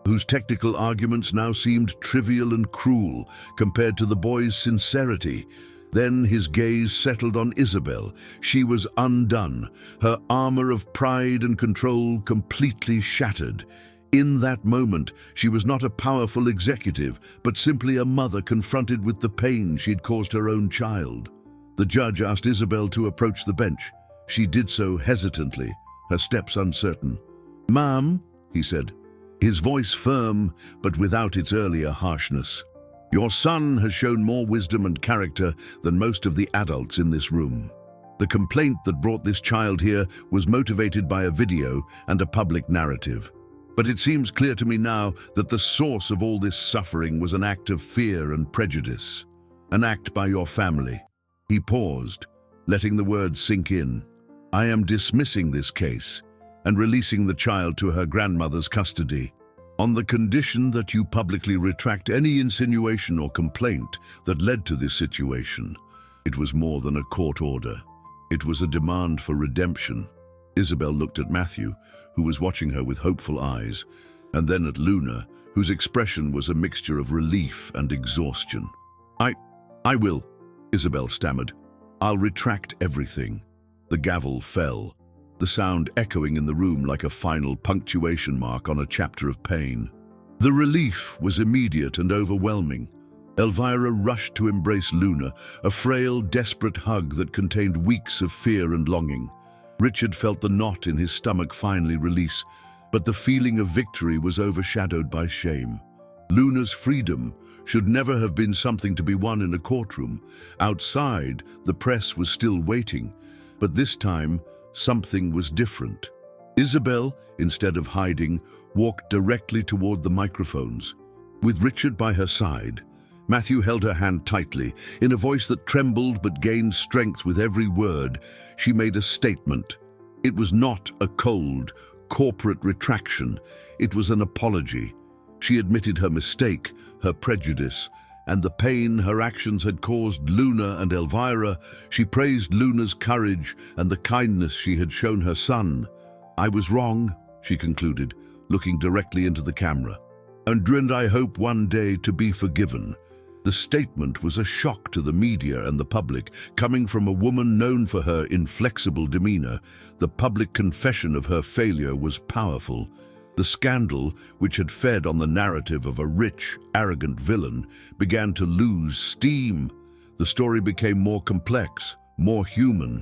whose technical arguments now seemed trivial and cruel compared to the boy's sincerity. Then his gaze settled on Isabel. She was undone, her armor of pride and control completely shattered. In that moment, she was not a powerful executive, but simply a mother confronted with the pain she'd caused her own child. The judge asked Isabel to approach the bench. She did so hesitantly, her steps uncertain. "Ma'am," he said, his voice firm but without its earlier harshness, "your son has shown more wisdom and character than most of the adults in this room. The complaint that brought this child here was motivated by a video and a public narrative. But it seems clear to me now that the source of all this suffering was an act of fear and prejudice, an act by your family." He paused, letting the words sink in. "I am dismissing this case and releasing the child to her grandmother's custody, on the condition that you publicly retract any insinuation or complaint that led to this situation." It was more than a court order. It was a demand for redemption. Isabel looked at Matthew, who was watching her with hopeful eyes, and then at Luna, whose expression was a mixture of relief and exhaustion. I will," Isabel stammered. "I'll retract everything." The gavel fell, the sound echoing in the room like a final punctuation mark on a chapter of pain. The relief was immediate and overwhelming. Elvira rushed to embrace Luna, a frail, desperate hug that contained weeks of fear and longing. Richard felt the knot in his stomach finally release, but the feeling of victory was overshadowed by shame. Luna's freedom should never have been something to be won in a courtroom. Outside, the press was still waiting, but this time, something was different. Isabel, instead of hiding, walked directly toward the microphones. With Richard by her side, Matthew held her hand tightly. In a voice that trembled but gained strength with every word, she made a statement. It was not a cold, corporate retraction. It was an apology. She admitted her mistake, her prejudice, and the pain her actions had caused Luna and Elvira. She praised Luna's courage and the kindness she had shown her son. "I was wrong," she concluded, looking directly into the camera. And I hope one day to be forgiven." The statement was a shock to the media and the public, coming from a woman known for her inflexible demeanor. The public confession of her failure was powerful. The scandal, which had fed on the narrative of a rich, arrogant villain, began to lose steam. The story became more complex, more human.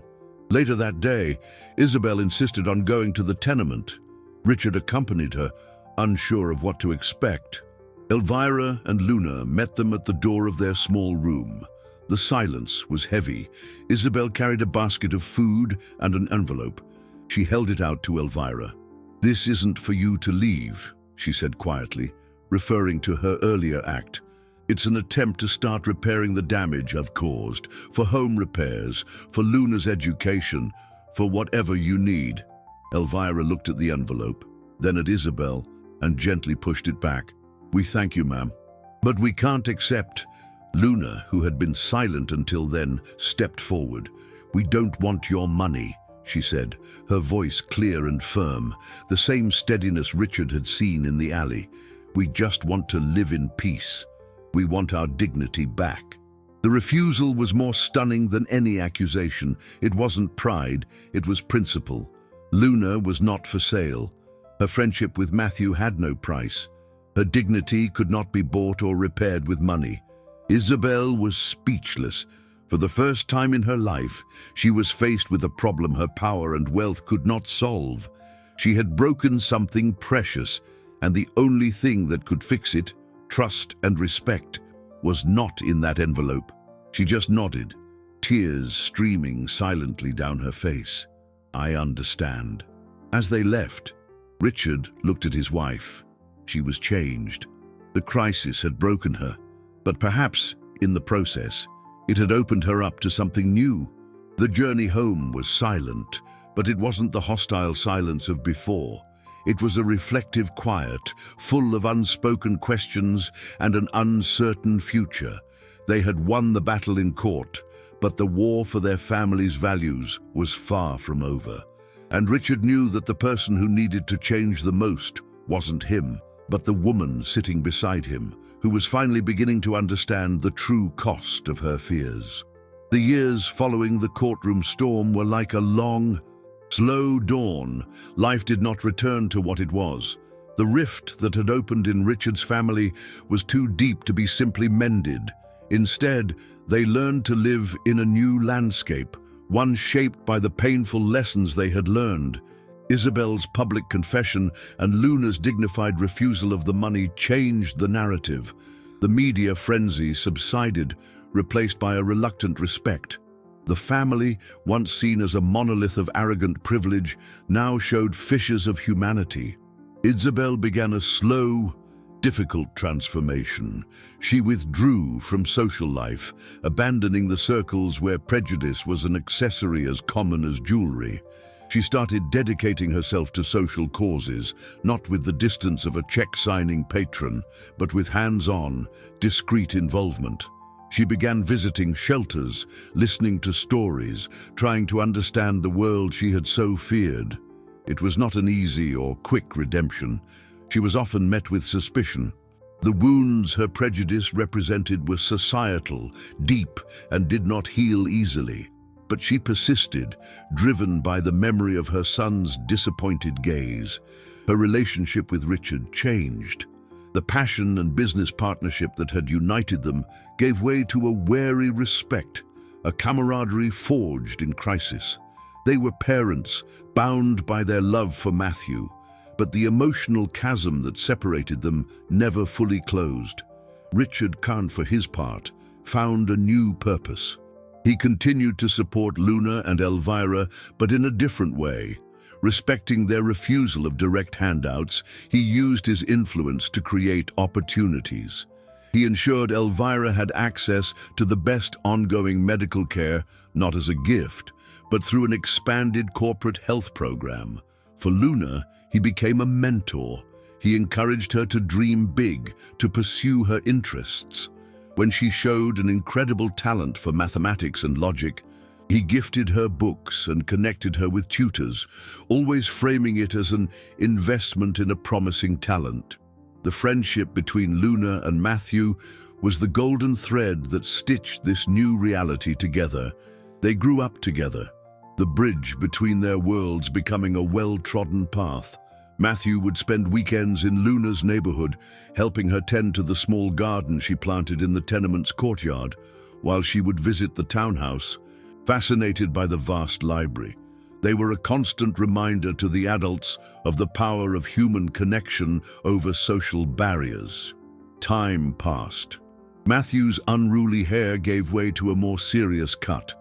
Later that day, Isabel insisted on going to the tenement. Richard accompanied her, unsure of what to expect. Elvira and Luna met them at the door of their small room. The silence was heavy. Isabel carried a basket of food and an envelope. She held it out to Elvira. "This isn't for you to leave," she said quietly, referring to her earlier act. "It's an attempt to start repairing the damage I've caused, for home repairs, for Luna's education, for whatever you need." Elvira looked at the envelope, then at Isabel, and gently pushed it back. "We thank you, ma'am, but we can't accept." Luna, who had been silent until then, stepped forward. "We don't want your money," she said, her voice clear and firm, the same steadiness Richard had seen in the alley. "We just want to live in peace. We want our dignity back." The refusal was more stunning than any accusation. It wasn't pride, it was principle. Luna was not for sale. Her friendship with Matthew had no price. Her dignity could not be bought or repaired with money. Isabel was speechless. For the first time in her life, she was faced with a problem her power and wealth could not solve. She had broken something precious, and the only thing that could fix it, trust and respect, was not in that envelope. She just nodded, tears streaming silently down her face. "I understand." As they left, Richard looked at his wife. She was changed. The crisis had broken her, but perhaps, in the process, it had opened her up to something new. The journey home was silent, but it wasn't the hostile silence of before. It was a reflective quiet, full of unspoken questions and an uncertain future. They had won the battle in court, but the war for their family's values was far from over. And Richard knew that the person who needed to change the most wasn't him, but the woman sitting beside him, who was finally beginning to understand the true cost of her fears. The years following the courtroom storm were like a long, slow dawn. Life did not return to what it was. The rift that had opened in Richard's family was too deep to be simply mended. Instead, they learned to live in a new landscape, one shaped by the painful lessons they had learned. Isabel's public confession and Luna's dignified refusal of the money changed the narrative. The media frenzy subsided, replaced by a reluctant respect. The family, once seen as a monolith of arrogant privilege, now showed fissures of humanity. Isabel began a slow, difficult transformation. She withdrew from social life, abandoning the circles where prejudice was an accessory as common as jewelry. She started dedicating herself to social causes, not with the distance of a check-signing patron, but with hands-on, discreet involvement. She began visiting shelters, listening to stories, trying to understand the world she had so feared. It was not an easy or quick redemption. She was often met with suspicion. The wounds her prejudice represented were societal, deep, and did not heal easily. But she persisted, driven by the memory of her son's disappointed gaze. Her relationship with Richard changed. The passion and business partnership that had united them gave way to a wary respect, a camaraderie forged in crisis. They were parents, bound by their love for Matthew, but the emotional chasm that separated them never fully closed. Richard Kahn, for his part, found a new purpose. He continued to support Luna and Elvira, but in a different way. Respecting their refusal of direct handouts, he used his influence to create opportunities. He ensured Elvira had access to the best ongoing medical care, not as a gift, but through an expanded corporate health program. For Luna, he became a mentor. He encouraged her to dream big, to pursue her interests. When she showed an incredible talent for mathematics and logic, he gifted her books and connected her with tutors, always framing it as an investment in a promising talent. The friendship between Luna and Matthew was the golden thread that stitched this new reality together. They grew up together, the bridge between their worlds becoming a well-trodden path. Matthew would spend weekends in Luna's neighborhood, helping her tend to the small garden she planted in the tenement's courtyard, while she would visit the townhouse, fascinated by the vast library. They were a constant reminder to the adults of the power of human connection over social barriers. Time passed. Matthew's unruly hair gave way to a more serious cut,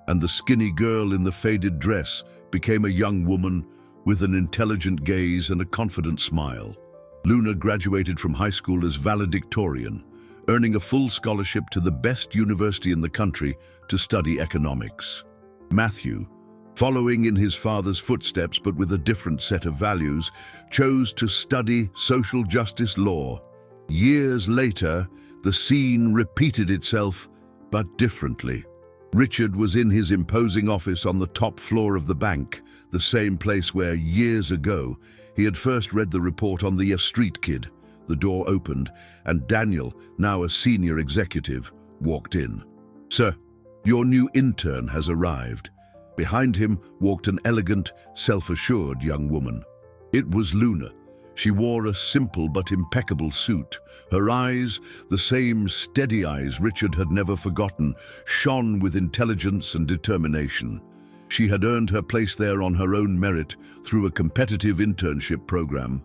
and the skinny girl in the faded dress became a young woman with an intelligent gaze and a confident smile. Luna graduated from high school as valedictorian, earning a full scholarship to the best university in the country to study economics. Matthew, following in his father's footsteps but with a different set of values, chose to study social justice law. Years later, the scene repeated itself, but differently. Richard was in his imposing office on the top floor of the bank, the same place where, years ago, he had first read the report on the street kid. The door opened, and Daniel, now a senior executive, walked in. "Sir, your new intern has arrived." Behind him walked an elegant, self-assured young woman. It was Luna. She wore a simple but impeccable suit. Her eyes, the same steady eyes Richard had never forgotten, shone with intelligence and determination. She had earned her place there on her own merit through a competitive internship program.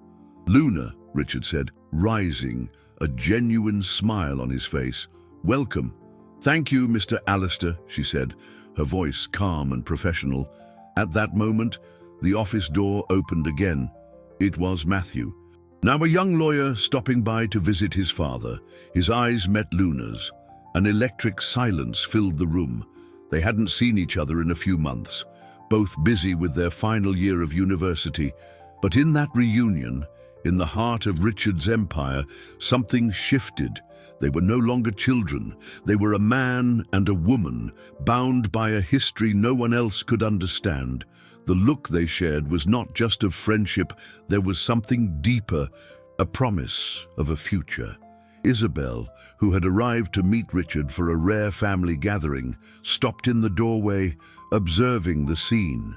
"Luna," Richard said, rising, a genuine smile on his face. "Welcome." "Thank you, Mr. Alistair," she said, her voice calm and professional. At that moment, the office door opened again. It was Matthew. Now a young lawyer stopping by to visit his father. His eyes met Luna's. An electric silence filled the room. They hadn't seen each other in a few months, both busy with their final year of university. But in that reunion, in the heart of Richard's empire, something shifted. They were no longer children. They were a man and a woman, bound by a history no one else could understand. The look they shared was not just of friendship, there was something deeper, a promise of a future. Isabel, who had arrived to meet Richard for a rare family gathering, stopped in the doorway, observing the scene.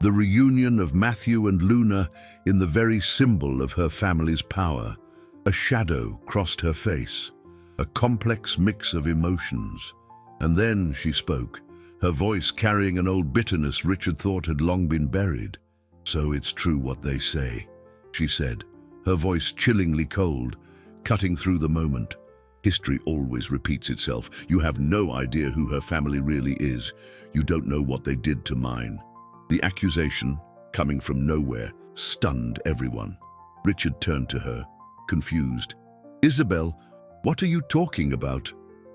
The reunion of Matthew and Luna in the very symbol of her family's power. A shadow crossed her face, a complex mix of emotions. And then she spoke, her voice carrying an old bitterness Richard thought had long been buried. "So it's true what they say," she said, her voice chillingly cold, cutting through the moment. "History always repeats itself. You have no idea who her family really is. You don't know what they did to mine." The accusation, coming from nowhere, stunned everyone. Richard turned to her, confused. "Isabel, what are you talking about?"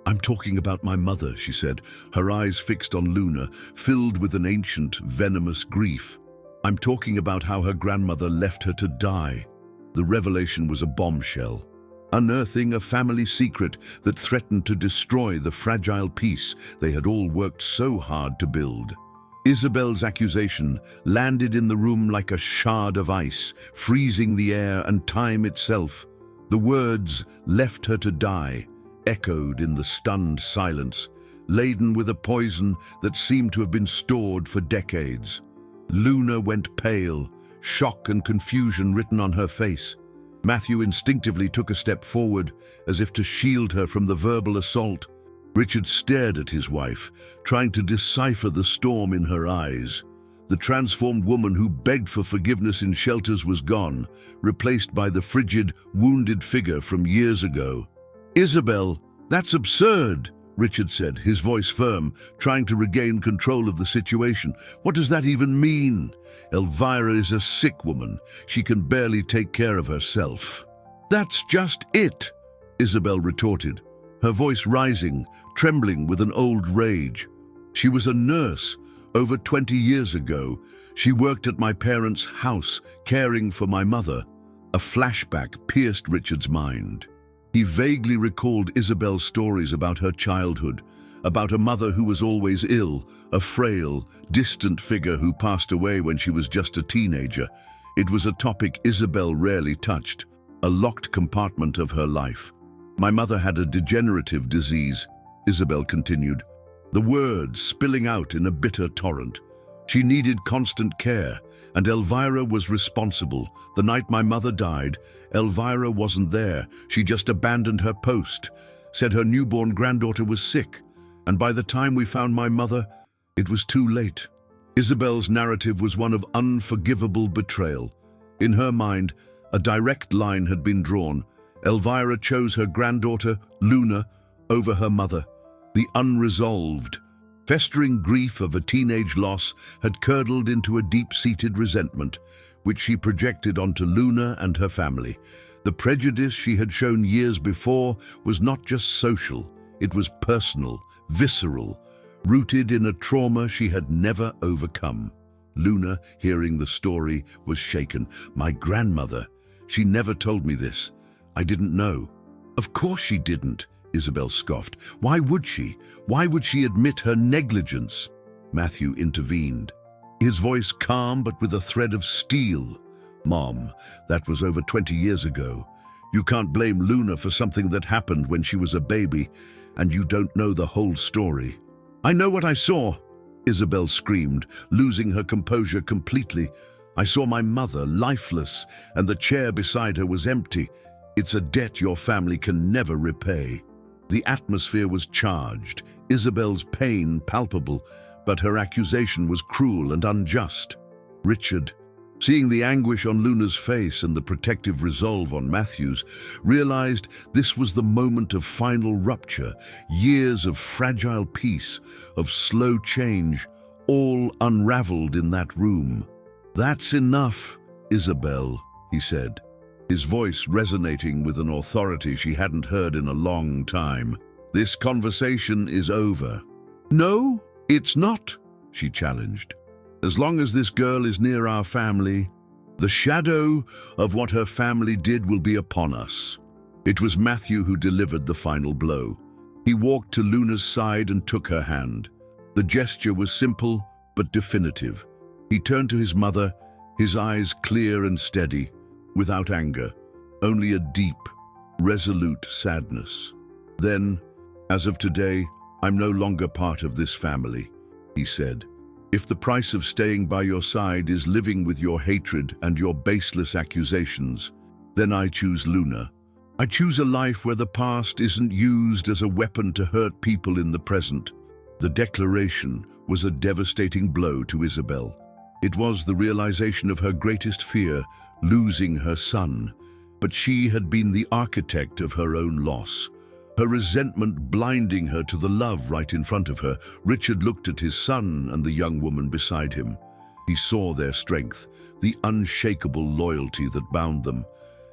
"I'm talking about my mother," she said, her eyes fixed on Luna, filled with an ancient, venomous grief. "I'm talking about how her grandmother left her to die." The revelation was a bombshell, unearthing a family secret that threatened to destroy the fragile peace they had all worked so hard to build. Isabel's accusation landed in the room like a shard of ice, freezing the air and time itself. The words, "left her to die," echoed in the stunned silence, laden with a poison that seemed to have been stored for decades. Luna went pale, shock and confusion written on her face. Matthew instinctively took a step forward, as if to shield her from the verbal assault. Richard stared at his wife, trying to decipher the storm in her eyes. The transformed woman who begged for forgiveness in shelters was gone, replaced by the frigid, wounded figure from years ago. "Isabel, that's absurd," Richard said, his voice firm, trying to regain control of the situation. "What does that even mean? Elvira is a sick woman. She can barely take care of herself." "That's just it," Isabel retorted, her voice rising, trembling with an old rage. "She was a nurse. Over 20 years ago, she worked at my parents' house, caring for my mother." A flashback pierced Richard's mind. He vaguely recalled Isabel's stories about her childhood, about a mother who was always ill, a frail, distant figure who passed away when she was just a teenager. It was a topic Isabel rarely touched, a locked compartment of her life. "My mother had a degenerative disease," Isabel continued, the words spilling out in a bitter torrent. "She needed constant care, and Elvira was responsible. The night my mother died, Elvira wasn't there. She just abandoned her post, said her newborn granddaughter was sick, and by the time we found my mother, it was too late." Isabel's narrative was one of unforgivable betrayal. In her mind, a direct line had been drawn. Elvira chose her granddaughter, Luna, over her mother. The unresolved, festering grief of a teenage loss had curdled into a deep-seated resentment, which she projected onto Luna and her family. The prejudice she had shown years before was not just social, it was personal, visceral, rooted in a trauma she had never overcome. Luna, hearing the story, was shaken. "My grandmother, she never told me this. I didn't know." "Of course she didn't," Isabel scoffed. "Why would she? Why would she admit her negligence?" Matthew intervened, his voice calm but with a thread of steel. "Mom, that was over 20 years ago. You can't blame Luna for something that happened when she was a baby, and you don't know the whole story." "I know what I saw," Isabel screamed, losing her composure completely. I saw my mother lifeless, and the chair beside her was empty. It's a debt your family can never repay." The atmosphere was charged, Isabel's pain palpable, but her accusation was cruel and unjust. Richard, seeing the anguish on Luna's face and the protective resolve on Matthew's, realized this was the moment of final rupture, years of fragile peace, of slow change, all unraveled in that room. "That's enough, Isabel," he said, his voice resonating with an authority she hadn't heard in a long time. "This conversation is over." "No, it's not," she challenged. "As long as this girl is near our family, the shadow of what her family did will be upon us." It was Matthew who delivered the final blow. He walked to Luna's side and took her hand. The gesture was simple but definitive. He turned to his mother, his eyes clear and steady, without anger, only a deep, resolute sadness. Then, "As of today, I'm no longer part of this family," he said. "If the price of staying by your side is living with your hatred and your baseless accusations, then I choose Luna. I choose a life where the past isn't used as a weapon to hurt people in the present." The declaration was a devastating blow to Isabel. It was the realization of her greatest fear, losing her son, but she had been the architect of her own loss. Her resentment blinding her to the love right in front of her, Richard looked at his son and the young woman beside him. He saw their strength, the unshakable loyalty that bound them,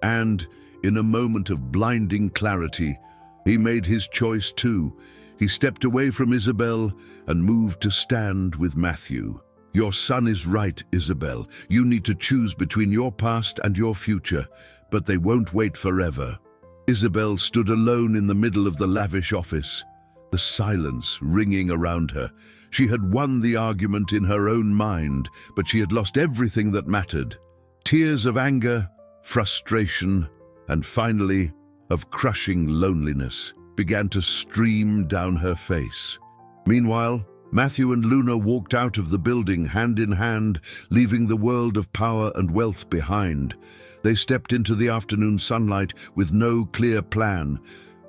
and, in a moment of blinding clarity, he made his choice too. He stepped away from Isabel and moved to stand with Matthew. "Your son is right, Isabel. You need to choose between your past and your future, but they won't wait forever." Isabel stood alone in the middle of the lavish office, the silence ringing around her. She had won the argument in her own mind, but she had lost everything that mattered. Tears of anger, frustration, and finally, of crushing loneliness began to stream down her face. Meanwhile, Matthew and Luna walked out of the building hand in hand, leaving the world of power and wealth behind. They stepped into the afternoon sunlight with no clear plan,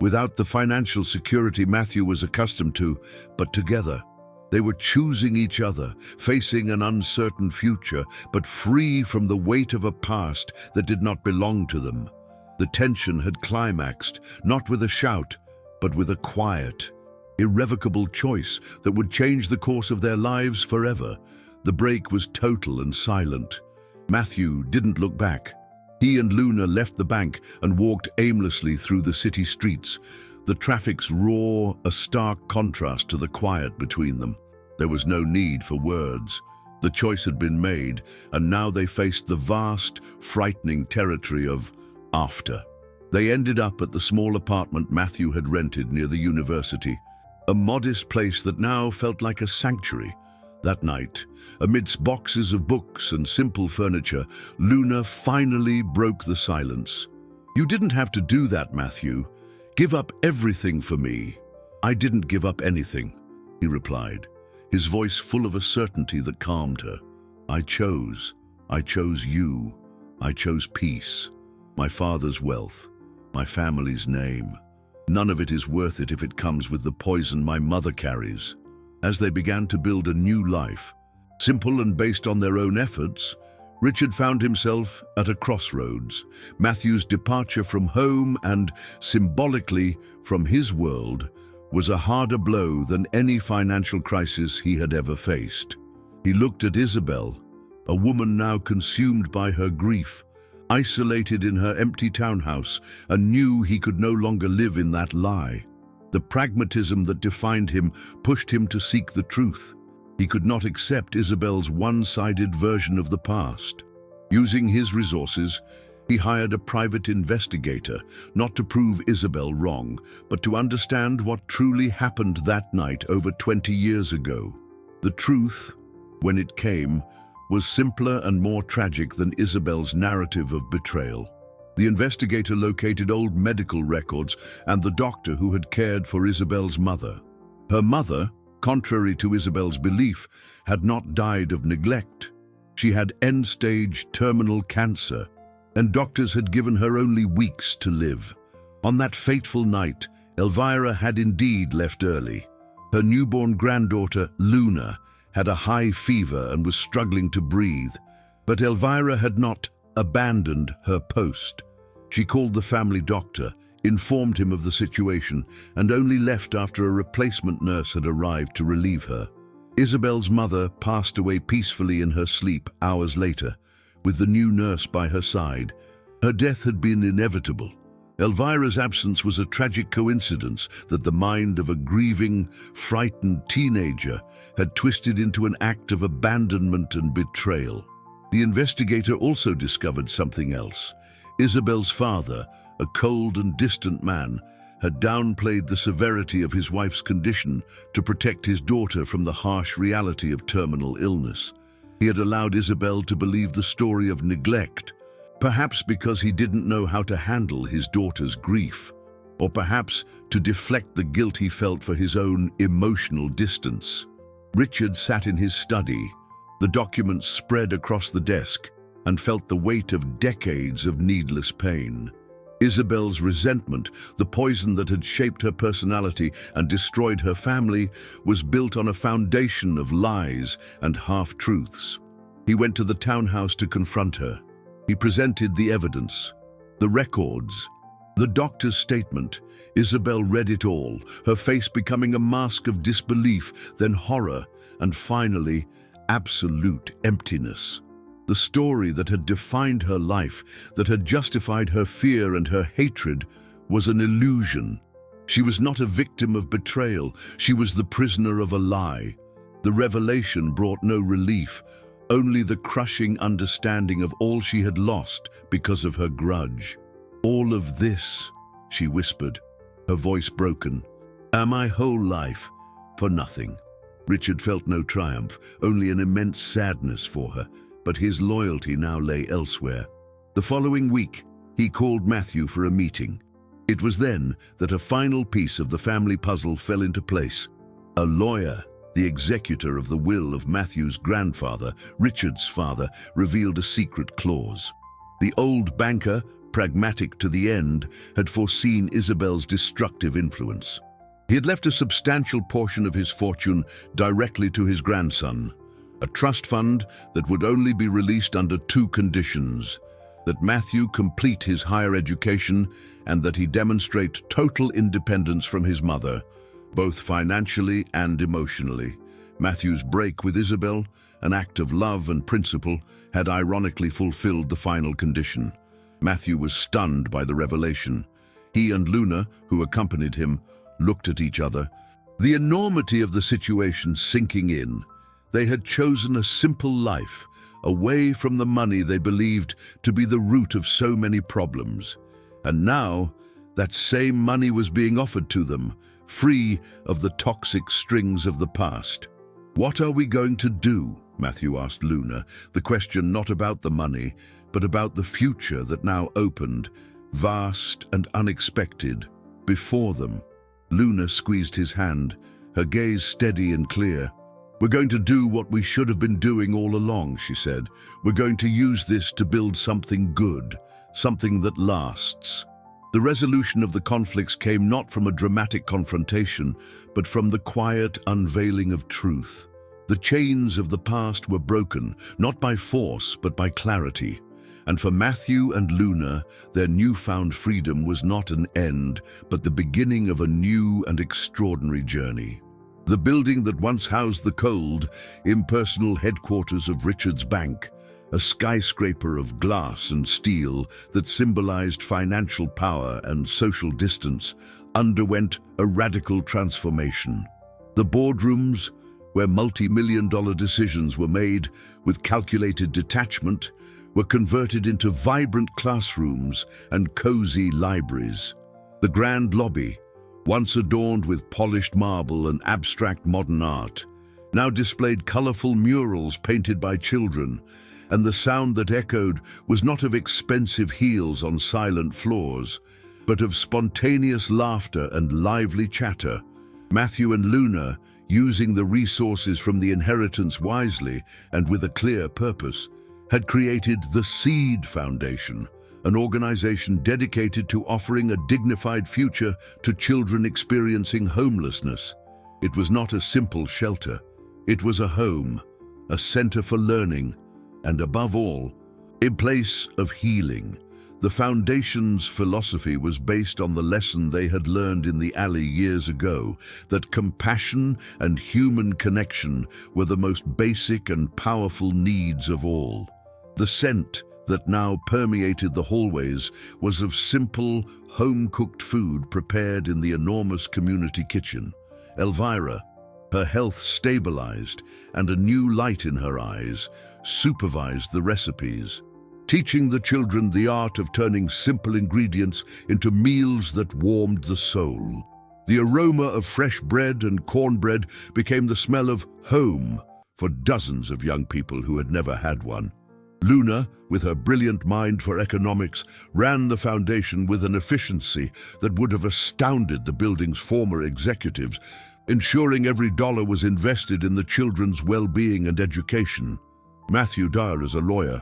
without the financial security Matthew was accustomed to, but together. They were choosing each other, facing an uncertain future, but free from the weight of a past that did not belong to them. The tension had climaxed, not with a shout, but with a quiet, irrevocable choice that would change the course of their lives forever. The break was total and silent. Matthew didn't look back. He and Luna left the bank and walked aimlessly through the city streets, the traffic's roar a stark contrast to the quiet between them. There was no need for words. The choice had been made, and now they faced the vast, frightening territory of after. They ended up at the small apartment Matthew had rented near the university, a modest place that now felt like a sanctuary. That night, amidst boxes of books and simple furniture, Luna finally broke the silence. "You didn't have to do that, Matthew. Give up everything for me." "I didn't give up anything," he replied, his voice full of a certainty that calmed her. I chose you. I chose peace, my father's wealth, my family's name. None of it is worth it if it comes with the poison my mother carries." As they began to build a new life, simple and based on their own efforts, Richard found himself at a crossroads. Matthew's departure from home and, symbolically, from his world, was a harder blow than any financial crisis he had ever faced. He looked at Isabel, a woman now consumed by her grief, isolated in her empty townhouse, and knew he could no longer live in that lie. The pragmatism that defined him pushed him to seek the truth. He could not accept Isabel's one-sided version of the past. Using his resources, he hired a private investigator, not to prove Isabel wrong, but to understand what truly happened that night over 20 years ago. The truth, when it came, was simpler and more tragic than Isabel's narrative of betrayal. The investigator located old medical records and the doctor who had cared for Isabel's mother. Her mother, contrary to Isabel's belief, had not died of neglect. She had end-stage terminal cancer, and doctors had given her only weeks to live. On that fateful night, Elvira had indeed left early. Her newborn granddaughter, Luna, had a high fever and was struggling to breathe, but Elvira had not abandoned her post. She called the family doctor, informed him of the situation, and only left after a replacement nurse had arrived to relieve her. Isabel's mother passed away peacefully in her sleep hours later, with the new nurse by her side. Her death had been inevitable. Elvira's absence was a tragic coincidence that the mind of a grieving, frightened teenager had twisted into an act of abandonment and betrayal. The investigator also discovered something else. Isabel's father, a cold and distant man, had downplayed the severity of his wife's condition to protect his daughter from the harsh reality of terminal illness. He had allowed Isabel to believe the story of neglect, perhaps because he didn't know how to handle his daughter's grief, or perhaps to deflect the guilt he felt for his own emotional distance. Richard sat in his study, the documents spread across the desk, and felt the weight of decades of needless pain. Isabel's resentment, the poison that had shaped her personality and destroyed her family, was built on a foundation of lies and half-truths. He went to the townhouse to confront her. He presented the evidence, the records, the doctor's statement. Isabel read it all, her face becoming a mask of disbelief, then horror, and finally, absolute emptiness. The story that had defined her life, that had justified her fear and her hatred, was an illusion. She was not a victim of betrayal. She was the prisoner of a lie. The revelation brought no relief, only the crushing understanding of all she had lost because of her grudge. "All of this," she whispered, her voice broken, "and my whole life for nothing." Richard felt no triumph, only an immense sadness for her, but his loyalty now lay elsewhere. The following week, he called Matthew for a meeting. It was then that a final piece of the family puzzle fell into place. A lawyer, the executor of the will of Matthew's grandfather, Richard's father, revealed a secret clause. The old banker, pragmatic to the end, had foreseen Isabel's destructive influence. He had left a substantial portion of his fortune directly to his grandson, a trust fund that would only be released under two conditions: that Matthew complete his higher education and that he demonstrate total independence from his mother, both financially and emotionally. Matthew's break with Isabel, an act of love and principle, had ironically fulfilled the final condition. Matthew was stunned by the revelation. He and Luna, who accompanied him, looked at each other, the enormity of the situation sinking in. They had chosen a simple life, away from the money they believed to be the root of so many problems. And now, that same money was being offered to them, free of the toxic strings of the past. "What are we going to do?" Matthew asked Luna, the question not about the money, but about the future that now opened, vast and unexpected, before them. Luna squeezed his hand, her gaze steady and clear. "We're going to do what we should have been doing all along," she said. "We're going to use this to build something good, something that lasts." The resolution of the conflicts came not from a dramatic confrontation, but from the quiet unveiling of truth. The chains of the past were broken, not by force, but by clarity. And for Matthew and Luna, their newfound freedom was not an end, but the beginning of a new and extraordinary journey. The building that once housed the cold, impersonal headquarters of Richard's bank, a skyscraper of glass and steel that symbolized financial power and social distance, underwent a radical transformation. The boardrooms, where multi-million-dollar decisions were made with calculated detachment, were converted into vibrant classrooms and cozy libraries. The grand lobby, once adorned with polished marble and abstract modern art, now displayed colorful murals painted by children, and the sound that echoed was not of expensive heels on silent floors, but of spontaneous laughter and lively chatter. Matthew and Luna, using the resources from the inheritance wisely and with a clear purpose, had created the Seed Foundation, an organization dedicated to offering a dignified future to children experiencing homelessness. It was not a simple shelter. It was a home, a center for learning, and above all, a place of healing. The Foundation's philosophy was based on the lesson they had learned in the alley years ago, that compassion and human connection were the most basic and powerful needs of all. The scent that now permeated the hallways was of simple, home-cooked food prepared in the enormous community kitchen. Elvira, her health stabilized and a new light in her eyes, supervised the recipes, teaching the children the art of turning simple ingredients into meals that warmed the soul. The aroma of fresh bread and cornbread became the smell of home for dozens of young people who had never had one. Luna, with her brilliant mind for economics, ran the foundation with an efficiency that would have astounded the building's former executives, ensuring every dollar was invested in the children's well-being and education. Matthew Dyer, as a lawyer,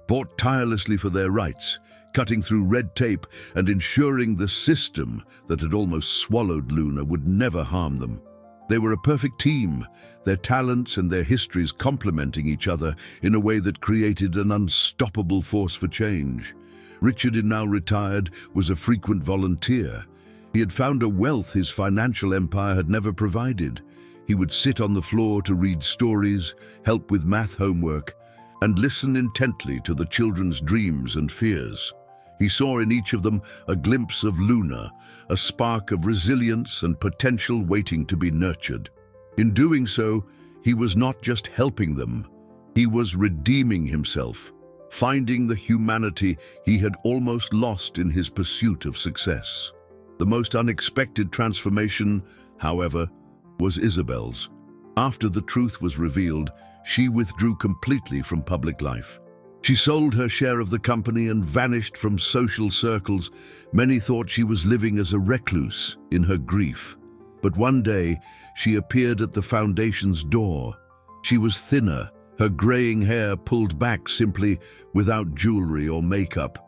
fought tirelessly for their rights, cutting through red tape and ensuring the system that had almost swallowed Luna would never harm them. They were a perfect team, their talents and their histories complementing each other in a way that created an unstoppable force for change. Richard, now retired, was a frequent volunteer. He had found a wealth his financial empire had never provided. He would sit on the floor to read stories, help with math homework, and listen intently to the children's dreams and fears. He saw in each of them a glimpse of Luna, a spark of resilience and potential waiting to be nurtured. In doing so, he was not just helping them, he was redeeming himself, finding the humanity he had almost lost in his pursuit of success. The most unexpected transformation, however, was Isabel's. After the truth was revealed, she withdrew completely from public life. She sold her share of the company and vanished from social circles. Many thought she was living as a recluse in her grief. But one day, she appeared at the foundation's door. She was thinner, her graying hair pulled back simply, without jewelry or makeup.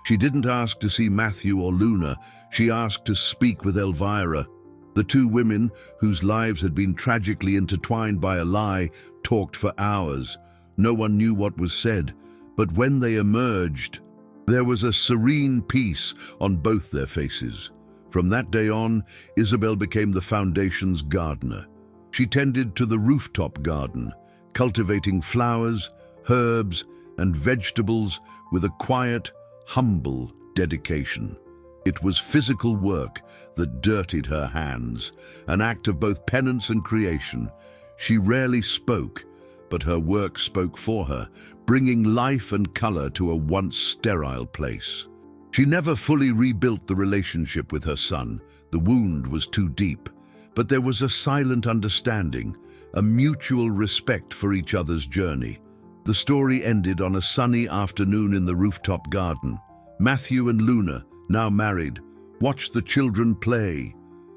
She didn't ask to see Matthew or Luna, she asked to speak with Elvira. The two women, whose lives had been tragically intertwined by a lie, talked for hours. No one knew what was said, but when they emerged, there was a serene peace on both their faces. From that day on, Isabel became the foundation's gardener. She tended to the rooftop garden, cultivating flowers, herbs, and vegetables with a quiet, humble dedication. It was physical work that dirtied her hands, an act of both penance and creation. She rarely spoke, but her work spoke for her, bringing life and color to a once sterile place. She never fully rebuilt the relationship with her son. The wound was too deep, but there was a silent understanding, a mutual respect for each other's journey. The story ended on a sunny afternoon in the rooftop garden. Matthew and Luna, now married, watched the children play.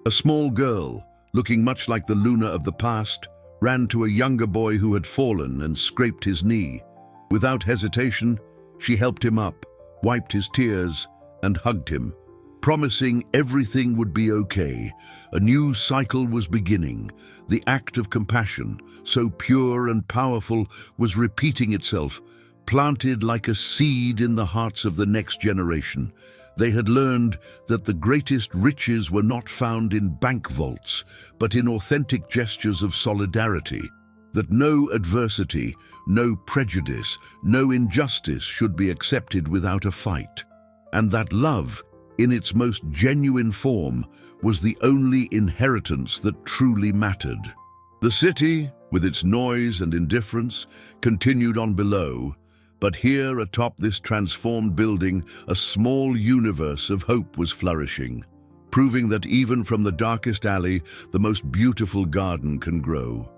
A small girl, looking much like the Luna of the past, ran to a younger boy who had fallen and scraped his knee. Without hesitation, she helped him up, wiped his tears, and hugged him, promising everything would be okay. A new cycle was beginning. The act of compassion, so pure and powerful, was repeating itself, planted like a seed in the hearts of the next generation. They had learned that the greatest riches were not found in bank vaults, but in authentic gestures of solidarity, that no adversity, no prejudice, no injustice should be accepted without a fight, and that love, in its most genuine form, was the only inheritance that truly mattered. The city, with its noise and indifference, continued on below, but here atop this transformed building, a small universe of hope was flourishing, proving that even from the darkest alley, the most beautiful garden can grow.